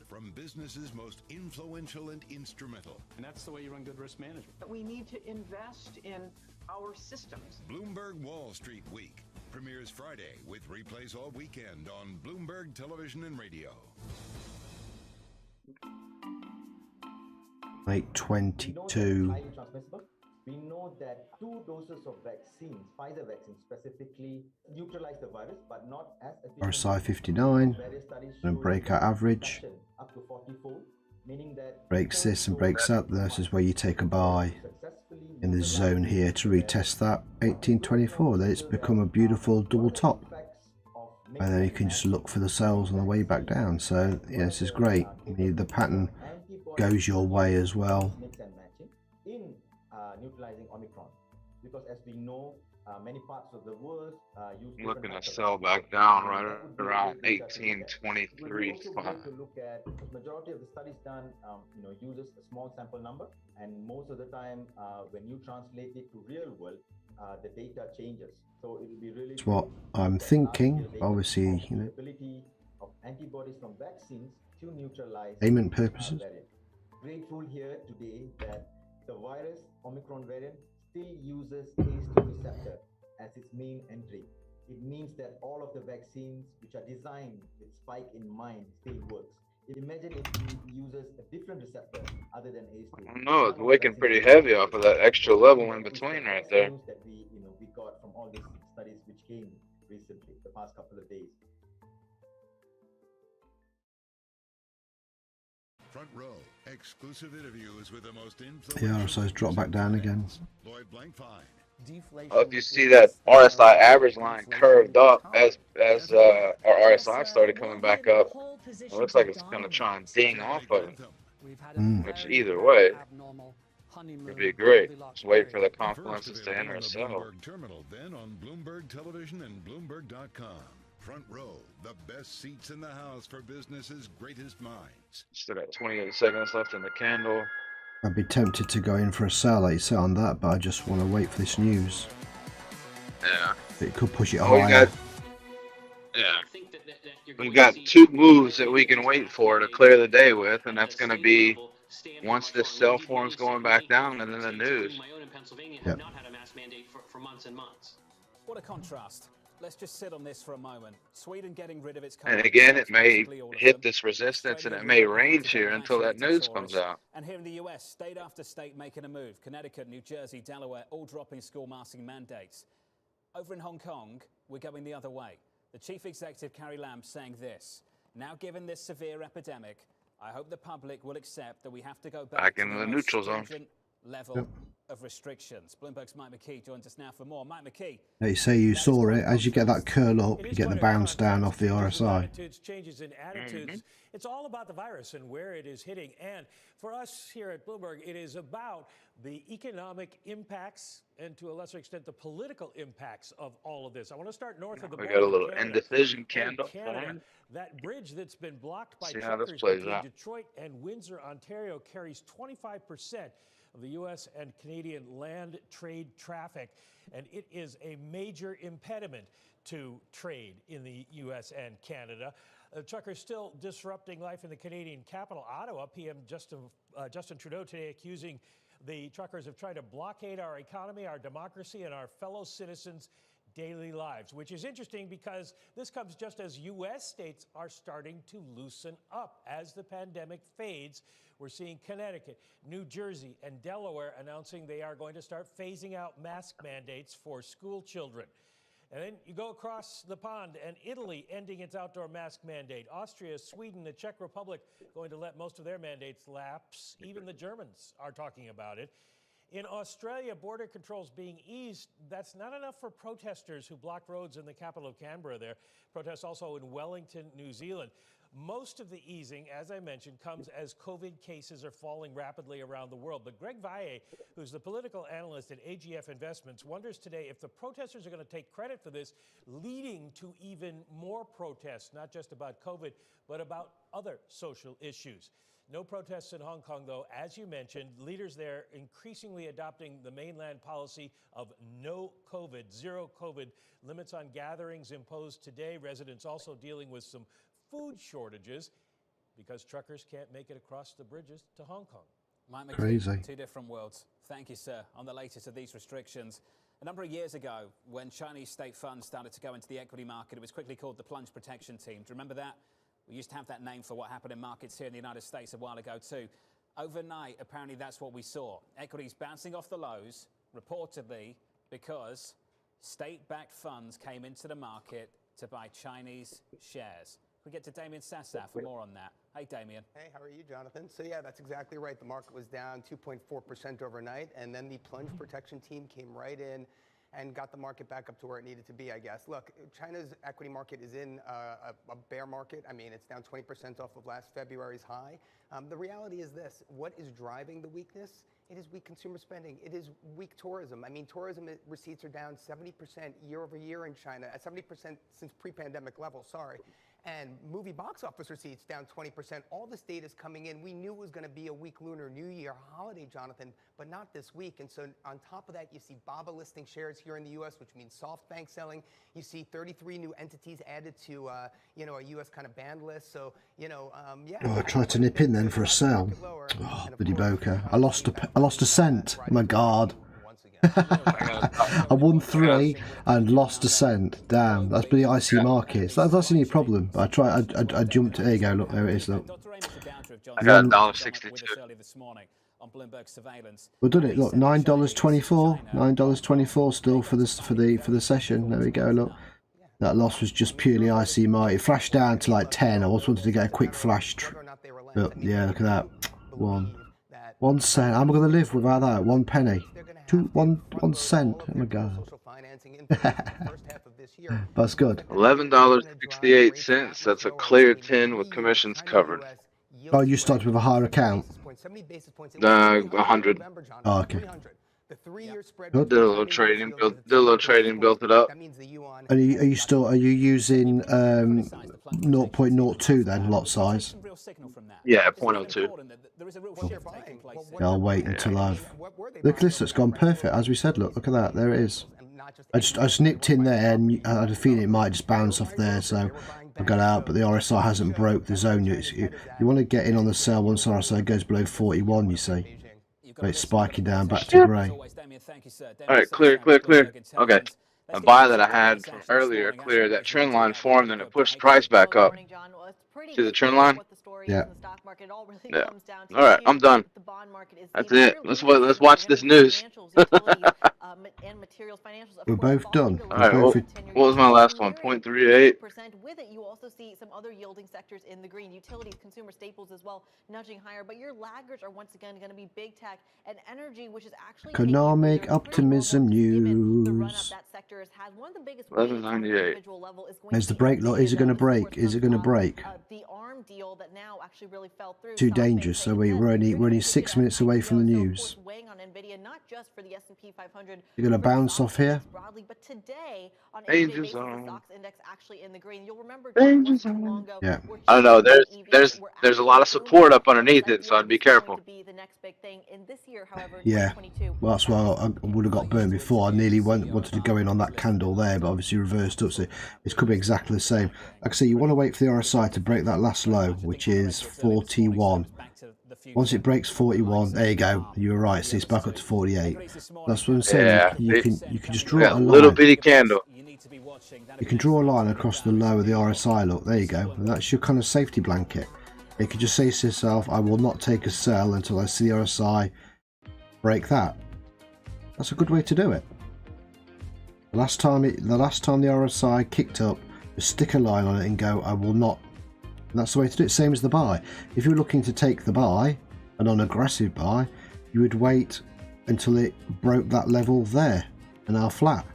From businesses most influential and instrumental. And that's the way you run good risk management. We need to invest in our systems. Bloomberg Wall Street Week premieres Friday with replays all weekend on Bloomberg Television and Radio. 8:22. We know that 2 doses of vaccines, Pfizer vaccine specifically, neutralize the virus, but not as RSI 59. Going to break our average. Up to 40-fold, meaning that breaks this and breaks that. This is where you take a buy in this zone here to retest that 1824. Then it's become a beautiful double top, and then you can just look for the sells on the way back down. So yeah, this is great. The pattern goes your way as well. in neutralizing Omicron, because as we know, many parts of the world use. I'm looking to sell back down right around 1823. To look at, because majority of the studies done, uses a small sample number, and most of the time, when you translate it to real world, the data changes. So it will be really. It's what I'm thinking. Obviously, the ability of antibodies from vaccines to neutralize payment purposes. Grateful here today that the virus Omicron variant still uses ACE2 receptor as its main entry. It means that all of the vaccines which are designed with spike in mind still works. Imagine if it uses a different receptor other than ACE2. I don't know, it's waking pretty heavy off of that extra level in between right there. That we got from all these studies which came recently, the past couple of days. Front row, exclusive interviews with the most Yeah, so it's dropped back down again. Lloyd Blankfein. If you see that RSI average line curved up as our RSI started coming back up, it looks like it's going to try and ding off of it. Which either way would be great. Just wait for the confluences to enter a sell. Bloomberg Terminal, then on Bloomberg Television and Bloomberg.com. Front row, the best seats in the house for business's greatest minds. Still got 28 seconds left in the candle. I'd be tempted to go in for a sell, like you said, on that, but I just want to wait for this news. Yeah. It could push it we higher. We've got 2 moves that we can wait for to clear the day with, and that's going to be once this sell form's going back down and then the news. Yep. For months and months. What a contrast. Let's just sit on this for a moment. Sweden getting rid of its. And again, it may hit this resistance and it may range here until that news comes out. And here in the US, state after state making a move. Connecticut, New Jersey, Delaware, all dropping school masking mandates. Over in Hong Kong, we're going the other way. The chief executive, Carrie Lam, saying this: now given this severe epidemic, I hope the public will accept that we have to go back into the neutral zone. Level of restrictions. Bloomberg's Mike McKee joins us now for more. Mike McKee. They say you saw it. As you get that curl up, you get the bounce down off the RSI. Changes in attitudes. It's all about the virus and where it is hitting. And for us here at Bloomberg, it is about the economic impacts and, to a lesser extent, the political impacts of all of this. I want to start north of the border. We got a little indecision candle. That bridge that's been blocked by See how this truckers plays between out. Detroit and Windsor, Ontario, carries 25% of the U.S. and Canadian land trade traffic, and it is a major impediment to trade in the U.S. and Canada. Truckers still disrupting life in the Canadian capital, Ottawa. PM Justin Trudeau today accusing the truckers of trying to blockade our economy, our democracy, and our fellow citizens' daily lives, which is interesting because this comes just as U.S. states are starting to loosen up. As the pandemic fades, we're seeing Connecticut, New Jersey, and Delaware announcing they are going to start phasing out mask mandates for school children. And then you go across the pond, and Italy ending its outdoor mask mandate. Austria, Sweden, the Czech Republic going to let most of their mandates lapse. Even the Germans are talking about it. In Australia, border controls being eased. That's not enough for protesters who blocked roads in the capital of Canberra there. Protests also in Wellington, New Zealand. Most of the easing, as I mentioned, comes as COVID cases are falling rapidly around the world. But Greg Valle, who's the political analyst at AGF Investments, wonders today if the protesters are going to take credit for this, leading to even more protests, not just about COVID, but about other social issues. No protests in Hong Kong, though, as you mentioned. Leaders there increasingly adopting the mainland policy of no COVID, zero COVID, limits on gatherings imposed today. Residents also dealing with some food shortages because truckers can't make it across the bridges to Hong Kong. Mike McKee, Crazy. Two different worlds. Thank you, sir, on the latest of these restrictions. A number of years ago, when Chinese state funds started to go into the equity market, it was quickly called the Plunge Protection Team. Do you remember that? We used to have that name for what happened in markets here in the United States a while ago too. Overnight, apparently that's what we saw. Equities bouncing off the lows, reportedly because state-backed funds came into the market to buy Chinese shares. We get to Damien Sassaff for more on that. Hey, Damien. Hey, how are you, Jonathan? So yeah, that's exactly right. The market was down 2.4% overnight, and then the Plunge Protection Team came right in and got the market back up to where it needed to be, I guess. Look, China's equity market is in a bear market. I mean, it's down 20% off of last February's high. The reality is this: what is driving the weakness? It is weak consumer spending. It is weak tourism. I mean, tourism receipts are down 70% year over year in China, at 70% since pre-pandemic levels, sorry. And movie box office receipts down 20%. All this data is coming in. We knew it was going to be a weak Lunar New Year holiday, Jonathan, but not this week. And so on top of that, you see BABA listing shares here in the U.S., which means SoftBank selling. You see 33 new entities added to, a U.S. kind of banned list. So, yeah. Oh, I tried to nip in then for a sell. Oh, bloody boker. I lost a cent. Oh my God. I won 3 and lost a cent. Damn, that's bloody icy markets. That's the only problem. I jumped. There you go. Look, there it is. Look. I got $1.62. We've done it. Look, $9.24. $9.24 still for the session. There we go. Look, that loss was just purely icy market. It flashed down to like 10. I just wanted to get a quick flash. Look, yeah, look at that. 1 cent. How am I going to live without that? 1 penny. 1 cent. Oh my God. That's good. $11.68. That's a clear 10 with commissions covered. Oh, you started with a higher account? 100. Oh, okay. Good. Did a little trading, built it up. And are you using 0.02 then, lot size? Yeah, 0.02. Yeah, I'll wait until I've... Look at this, it's gone perfect. As we said, look at that, there it is. I just nipped in there and I had a feeling it might just bounce off there, so I got out, but the RSI hasn't broke the zone. You want to get in on the sell once RSI goes below 41, you see. But it's spiking down back to grey. Alright, clear. Okay. A buy that I had from earlier, clear. That trend line formed and it pushed price back up. See the trend line? Yeah. Yeah. Alright, I'm done. That's it. Let's watch this news. We're both done. Alright, what was my last one? 0.38. With it, you also see some other yielding sectors in the green. Utilities, consumer staples as well, nudging higher. But your laggards are once again going to be big tech and energy, which is actually economic optimism news. 11.98. There's the break. Look, is it going to break? Is it going to break? The ARM deal that now actually really fell through. Too dangerous. So we're only 6 minutes away from the news. You're going to bounce off here? But today on Danger zone. stocks index actually in the green. You'll remember Danger zone. Yeah. I don't know. There's a lot of support up underneath it, so I'd be careful. Yeah. Well, that's why I would have got burned before. I nearly wanted to go in on that candle there, but obviously reversed up. So it could be exactly the same. Like I say, you want to wait for the RSI to break that last low, which is 41. Once it breaks 41, there you go. You were right. See, it's back up to 48. That's what I'm saying. Yeah, you can just draw a line. Little bitty candle. You can draw a line across the low of the RSI. Look, there you go. And that's your kind of safety blanket. You can just say to yourself, I will not take a sell until I see the RSI break that. That's a good way to do it. The last time the RSI kicked up, just stick a line on it and go, I will not. And that's the way to do it. Same as the buy. If you're looking to take the buy, an aggressive buy, you would wait until it broke that level there and now flat.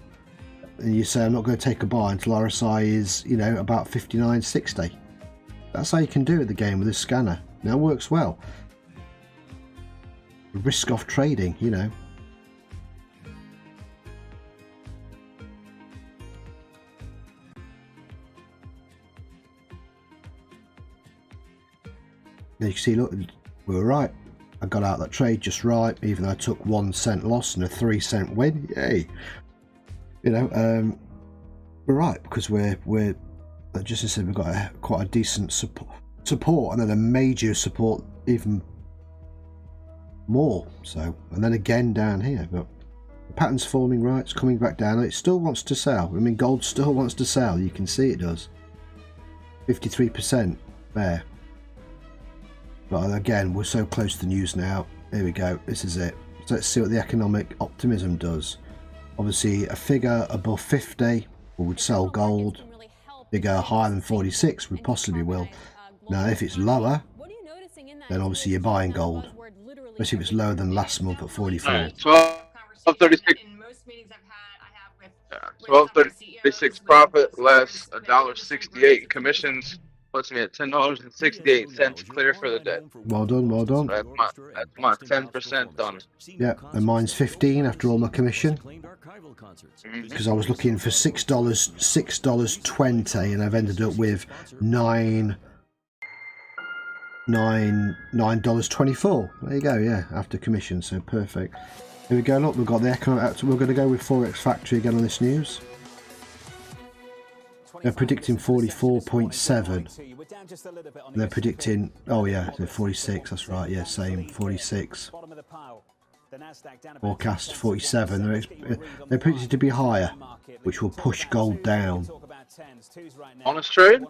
And you say, I'm not going to take a buy until RSI is, about 59.60. That's how you can do it, the game, with this scanner. Now it works well. Risk off trading, you know. Now you can see, look, we were right. I got out that trade just right, even though I took 1 cent loss and a 3 cent win. Yay! You know, we're right, because we're just as I said, we've got quite a decent support, and then a major support even more. So, and then again down here, but the pattern's forming right. It's coming back down. It still wants to sell. I mean, gold still wants to sell. You can see it does. 53% there. But again, we're so close to the news now. Here we go. This is it. So let's see what the economic optimism does. Obviously, a figure above 50 would sell gold. Figure higher than 46 we possibly will. Now, if it's lower, then obviously you're buying gold. Especially if it's lower than last month at 44. Right, 1236. Yeah, 1236 profit less $1.68 commissions. Puts me at $10.68 clear for the day. Well done, well done. So that's my 10% done. Yeah, and mine's 15 after all my commission. Because I was looking for $6.20, and I've ended up with $9.24. There you go. Yeah, after commission, so perfect. Here we go. Look, we've got the economic. We're going to go with Forex Factory again on this news. They're predicting 44.7. They're predicting, oh yeah, they're 46. That's right. Yeah, same 46. Forecast 47. They're predicted to be higher, which will push gold down. Honest trade?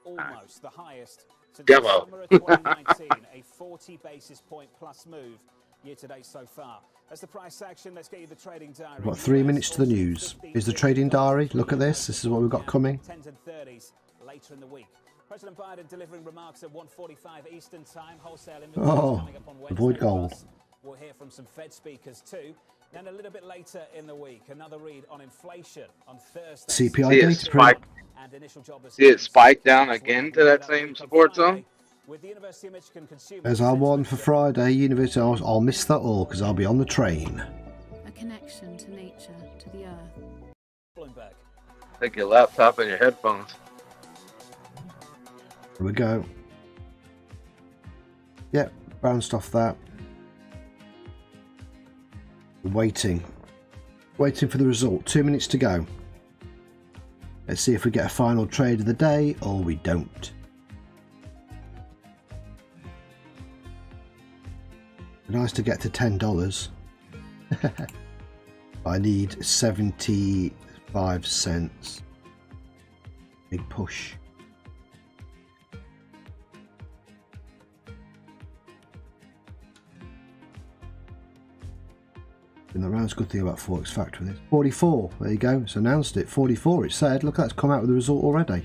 Almost the highest since Demo. summer of 2019, a 40 basis point plus move year to date so far. That's the price action. Let's get you the trading diary. We've got 3 minutes to the news. Is the trading diary? Look at this. This is what we've got coming. 10s and 30s later in the week. President Biden delivering remarks at 1:45 Eastern Time. Wholesale inventory coming up on Wednesday. Avoid gold. We'll hear from some Fed speakers too. Then a little bit later in the week, another read on inflation on Thursday. CPI data print. See it spike down again to that same support zone? As our one for Friday, University, I'll miss that all because I'll be on the train. A connection to nature, to the earth. Bloomberg. Take your laptop and your headphones. Here we go. Yep, bounced off that. Waiting for the result. 2 minutes to go. Let's see if we get a final trade of the day or we don't. Nice to get to $10. I need 75 cents. Big push. And the round's good thing about Forex Factory. 44. There you go. It's announced it. 44. It said. Look, that's come out with the result already.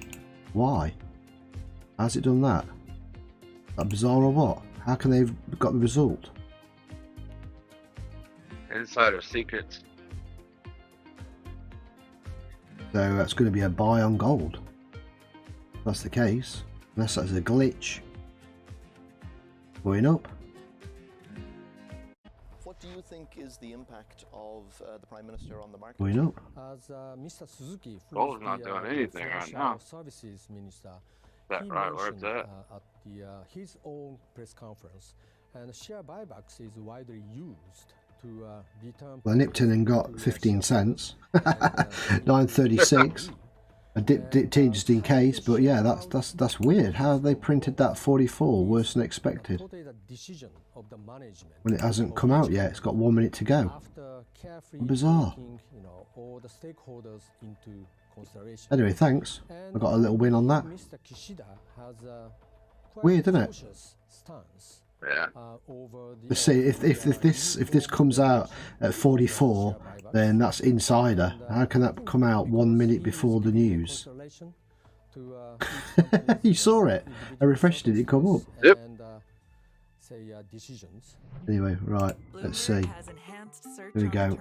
Why? How's it done that? Is that bizarre or what? How can they've got the result? Insider secrets. So that's going to be a buy on gold. If that's the case. Unless that's a glitch. Going up. What do you think is the impact of the Prime Minister on the market? Going up. As Mr. Suzuki, Gold's not doing anything right now. Services Minister, That right, where it's at? his own press conference, and share buybacks is widely used to determine. Well, I nipped in and got 15 cents. 9.36. I dipped in just in case, but yeah, that's weird. How have they printed that 44 worse than expected? When it hasn't come out yet, it's got 1 minute to go. Bizarre. Anyway, thanks. I got a little win on that. Weird, isn't it? Yeah. Let's see if this comes out at 44, then that's insider. How can that come out 1 minute before the news? You saw it. I refreshed it. It come up. Yep. Anyway, right. Let's see. Here we go.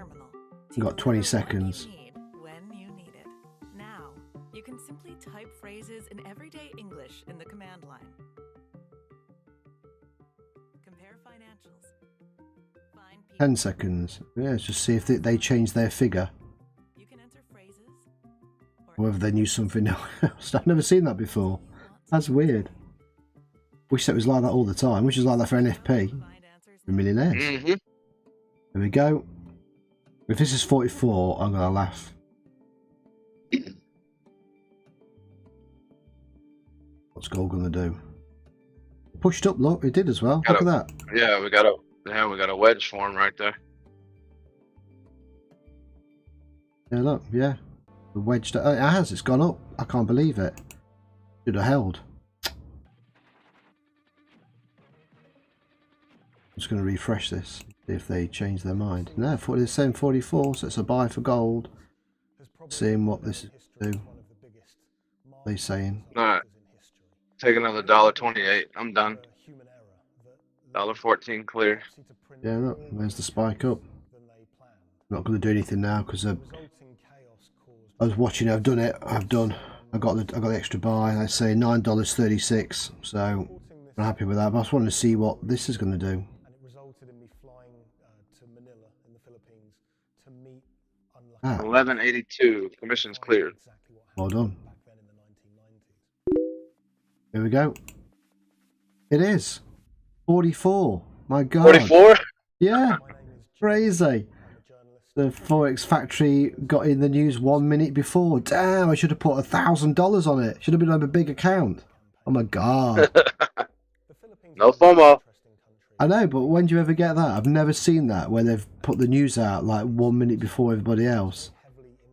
We've got 20 seconds. You can simply type phrases in everyday English in the command line. Compare financials. Find 10 seconds. Yeah, let's just see if they change their figure. You can enter phrases. Or whether they knew something else. I've never seen that before. That's weird. Wish that was like that all the time. Wish it was like that for NFP. For millionaires. Mm-hmm. There we go. If this is 44, I'm going to laugh. What's gold going to do? Pushed up, look. It did as well. Look at that. Yeah, we got a wedge form right there. Yeah, look. Yeah. The wedge. It has. It's gone up. I can't believe it. Should have held. I'm just going to refresh this. See if they change their mind. No, they're saying 44, so it's a buy for gold. Seeing what this is do. They saying. Alright. Take another $1.28. I'm done. $1.14 clear. Yeah, look, there's the spike up. Not going to do anything now because I was watching. I've done it. I got the extra buy. I say $9.36. So I'm happy with that. But I just wanted to see what this is going to do. Ah. 1182. Commission's cleared. Well done. Here we go. It is 44. My God. 44? Yeah. Crazy. The Forex factory got in the news 1 minute before. Damn, I should have put $1,000 on it. Should have been on a big account. Oh my God. No FOMO. I know, but when do you ever get that? I've never seen that where they've put the news out like 1 minute before everybody else.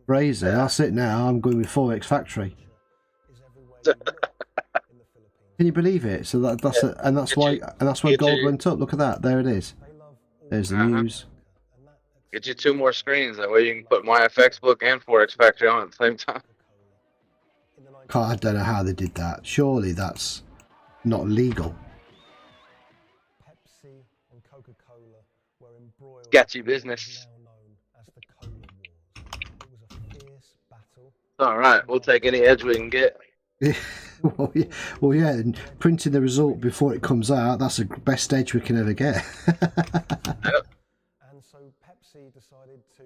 Crazy. That's it now. I'm going with Forex factory. Can you believe it? So that's why gold went up. Look at that. There it is. There's the news. Get you 2 more screens. That way you can put my FX book and Forex factory on at the same time. I don't know how they did that. Surely that's not legal. Sketchy business. Alright, we'll take any edge we can get. well, yeah, and printing the result before it comes out, that's the best edge we can ever get. Yep. And so Pepsi decided to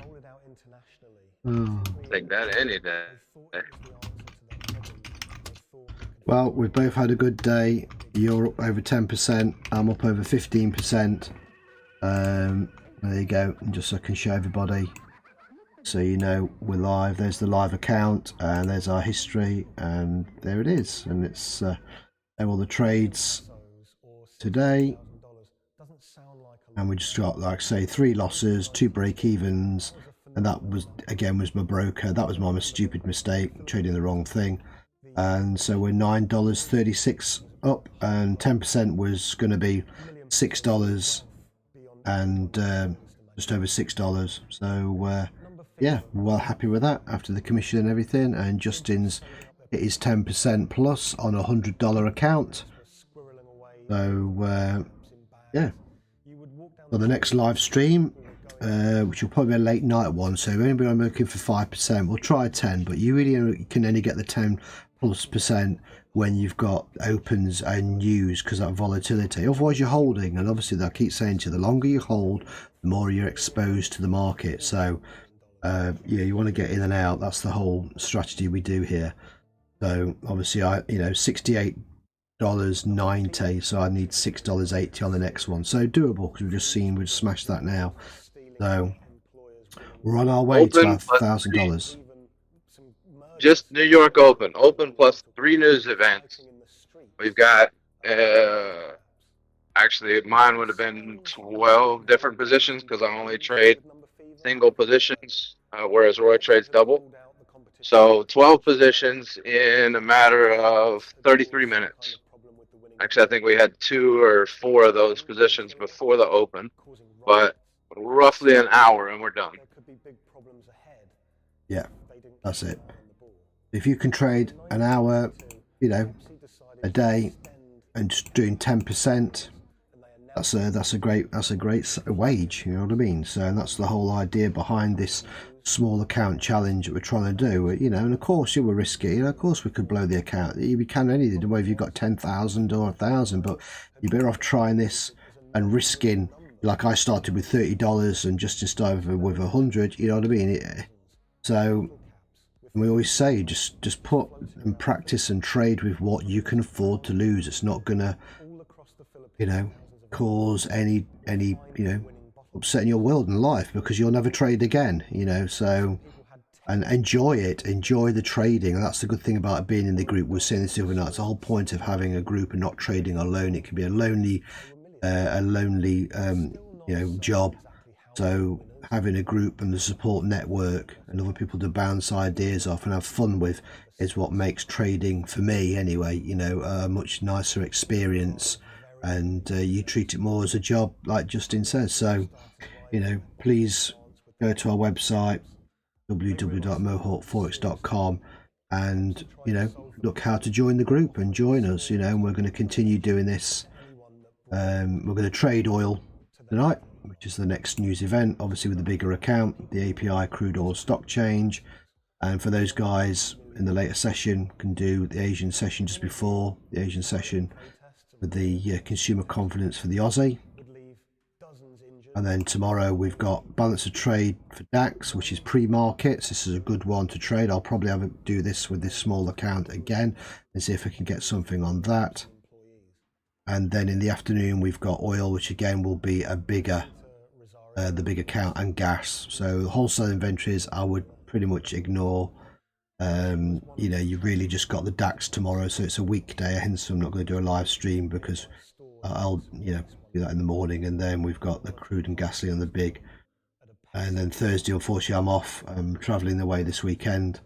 roll it out internationally. Oh. Take that any day. Well, we've both had a good day. You're up over 10%. I'm up over 15%. There you go. And just so I can show everybody, so you know we're live. There's the live account, and there's our history, and there it is. And it's all the trades today. And we just got, like I say, 3 losses, 2 break-evens, and that was my broker. That was my stupid mistake, trading the wrong thing. And so we're $9.36 up, and 10% was going to be $6 and just over $6. So yeah, well happy with that after the commission and everything. And Justin's, it is 10% plus on a $100 account. So yeah. For the next live stream, which will probably be a late night one, so if anybody I'm looking for 5%, we'll try 10, but you really can only get the 10+% when you've got opens and news, because that volatility. Otherwise you're holding, and obviously I keep saying to you, the longer you hold, the more you're exposed to the market. So yeah, you want to get in and out. That's the whole strategy we do here. So obviously $68.90, so I need $6.80 on the next one. So doable, because we've just seen we've smashed that now. So we're on our way to our $1,000. Just New York Open plus 3 news events. We've got actually mine would have been 12 different positions, because I only trade single positions, whereas Roy trades double. So 12 positions in a matter of 33 minutes. Actually, I think we had 2 or 4 of those positions before the open, but roughly an hour and we're done. Yeah, that's it. If you can trade an hour, a day, and just doing 10%, that's a great wage, you know what I mean? So, and that's the whole idea behind this small account challenge that we're trying to do, you know. And of course, you were risky, you know, of course we could blow the account. We can anything, whether you've got 10,000 or 1,000, but you're better off trying this and risking. Like I started with $30 and Justin started with 100, you know what I mean? So we always say just put and practice and trade with what you can afford to lose. It's not gonna, you know, cause any you know, upsetting your world and life, because you'll never trade again, you know. So, and enjoy the trading. And that's the good thing about being in the group. We're saying this overnight, it's the whole point of having a group and not trading alone. It can be a lonely you know, job. So having a group and the support network and other people to bounce ideas off and have fun with is what makes trading, for me anyway, you know, a much nicer experience. And you treat it more as a job, like Justin says. So, you know, please go to our website, www.mohawkforex.com, and, you know, look how to join the group and join us, you know. And we're going to continue doing this. We're going to trade oil tonight, which is the next news event, obviously with the bigger account, the API crude oil stock change. And for those guys in the later session, can do the Asian session just before the Asian session with the consumer confidence for the Aussie. And then tomorrow we've got balance of trade for DAX, which is pre-markets. This is a good one to trade. I'll probably do this with this small account again and see if I can get something on that. And then in the afternoon we've got oil, which again will be a bigger the big account, and gas. So wholesale inventories I would pretty much ignore. You know, you've really just got the DAX tomorrow, so it's a weekday, hence I'm not going to do a live stream, because I'll, you know, do that in the morning. And then we've got the crude and gasoline on the big. And then Thursday, unfortunately, I'm off. I'm travelling away this weekend.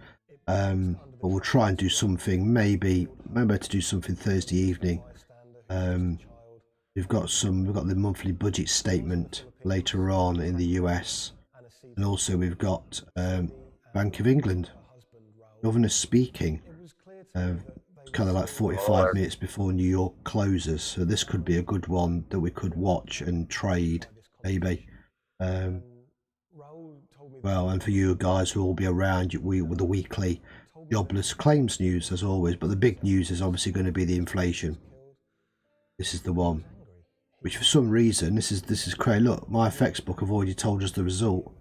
But we'll try and do something, maybe to do something Thursday evening. We've got the monthly budget statement later on in the US, and also we've got Bank of England governor speaking, kind of like 45 minutes before New York closes. So this could be a good one that we could watch and trade, maybe. Well, and for you guys who will be around, with the weekly jobless claims news as always. But the big news is obviously going to be the inflation. This is the one, which for some reason, this is crazy. Look, my FX book have already told us the result.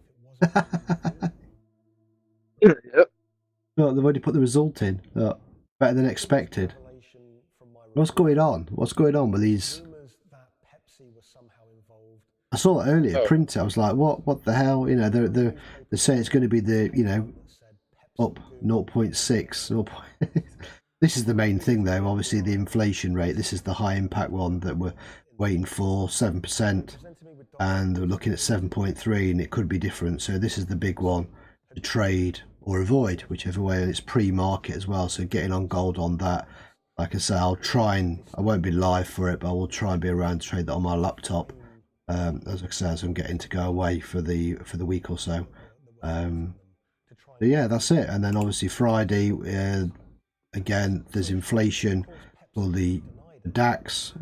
Yep. Look, they've already put the result in. Look, better than expected. What's going on? What's going on with these? I saw it earlier, printed. I was like, what the hell? You know, they're saying it's going to be the, you know, up 0.6. This is the main thing, though. Obviously, the inflation rate. This is the high impact one that we're waiting for, 7%, and we're looking at 7.3, and it could be different. So this is the big one to trade or avoid, whichever way, and it's pre-market as well. So getting on gold on that. Like I say, I won't be live for it, but I will try and be around to trade that on my laptop. As I say, as I'm getting to go away for the week or so. But yeah, that's it. And then obviously Friday, again, there's inflation for the DAX,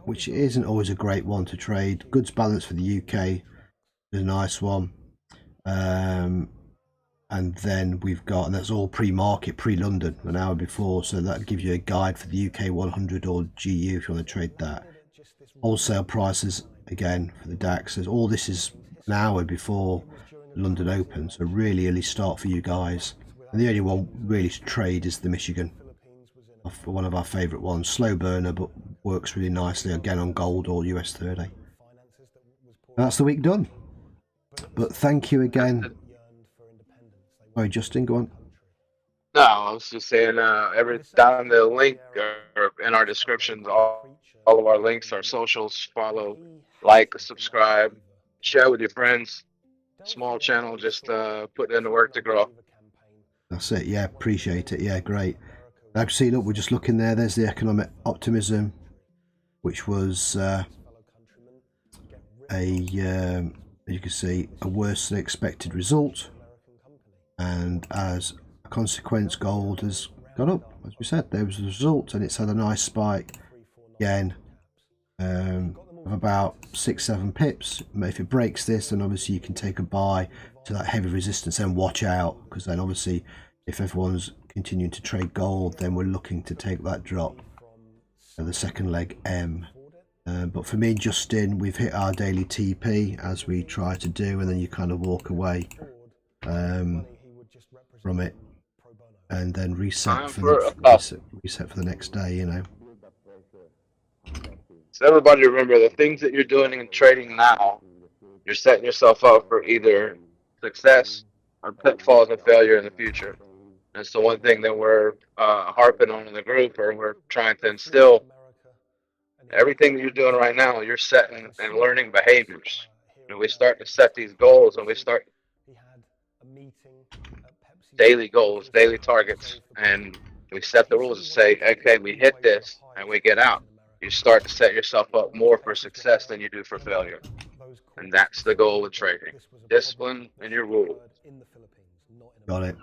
which isn't always a great one to trade. Goods balance for the UK is a nice one. And then we've got, and that's all pre-market, pre-London, an hour before. So that gives you a guide for the UK 100 or GU if you want to trade that. Wholesale prices, again, for the DAX. All this is an hour before London Open. So really early start for you guys. And the only one really to trade is the Michigan. One of our favourite ones. Slow burner, but works really nicely, again, on gold or US 30. That's the week done. But thank you again. Sorry, Justin, go on. No, I was just saying, down the link or in our descriptions, all of our links, our socials, follow, like, subscribe, share with your friends. Small channel, just putting in the work to grow. That's it. Yeah, appreciate it. Yeah, great. Like, see, look, we're just looking there. There's the economic optimism, which was you can see, a worse than expected result. And as a consequence, gold has gone up. As we said, there was the result, and it's had a nice spike again. of about 6-7 pips. If it breaks this, then obviously you can take a buy to that heavy resistance and watch out, because then obviously if everyone's continuing to trade gold, then we're looking to take that drop at the second leg M. But for me and Justin, we've hit our daily TP as we try to do, and then you kind of walk away from it and then reset for the next day, you know. So everybody remember, the things that you're doing in trading now, you're setting yourself up for either success or pitfalls and failure in the future. That's the one thing that we're harping on in the group, or we're trying to instill. Everything that you're doing right now, you're setting and learning behaviors. And we start to set these goals, and we start daily goals, daily targets, and we set the rules and say, okay, we hit this and we get out. You start to set yourself up more for success than you do for failure. And that's the goal with trading. Discipline and your rules. Got it.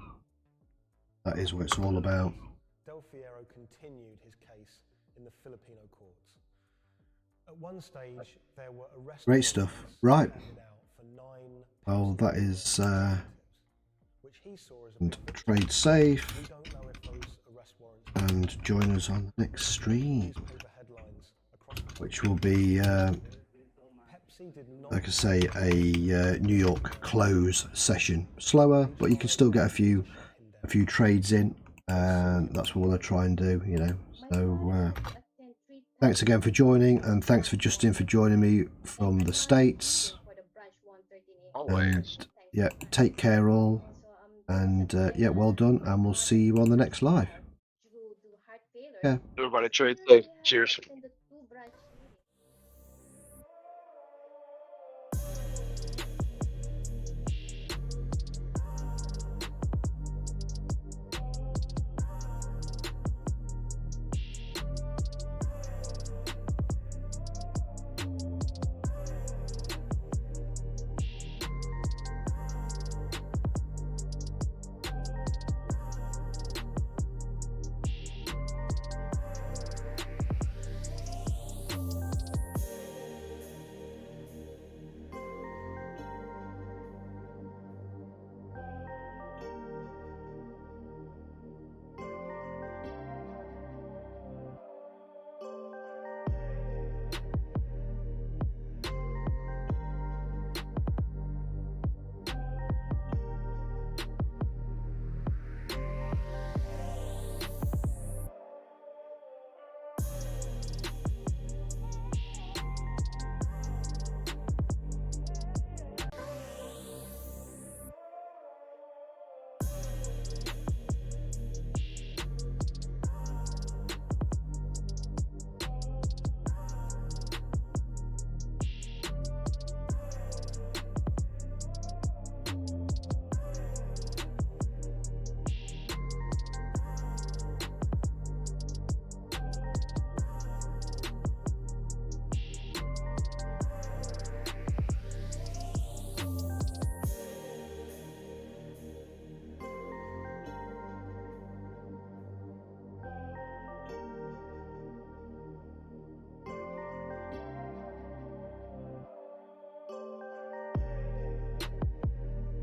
That is what it's all about. Del Fierro continued his case in the Filipino courts. At one stage, there were arrests. Great stuff. Right. Well, that is and trade safe, and join us on the next stream, which will be like I say, a New York close session. Slower, but you can still get a few trades in, and that's what we want to try and do, you know. So thanks again for joining, and thanks for Justin for joining me from the States. And yeah, take care all, and yeah, well done, and we'll see you on the next live. Yeah. Everybody trade safe. Cheers.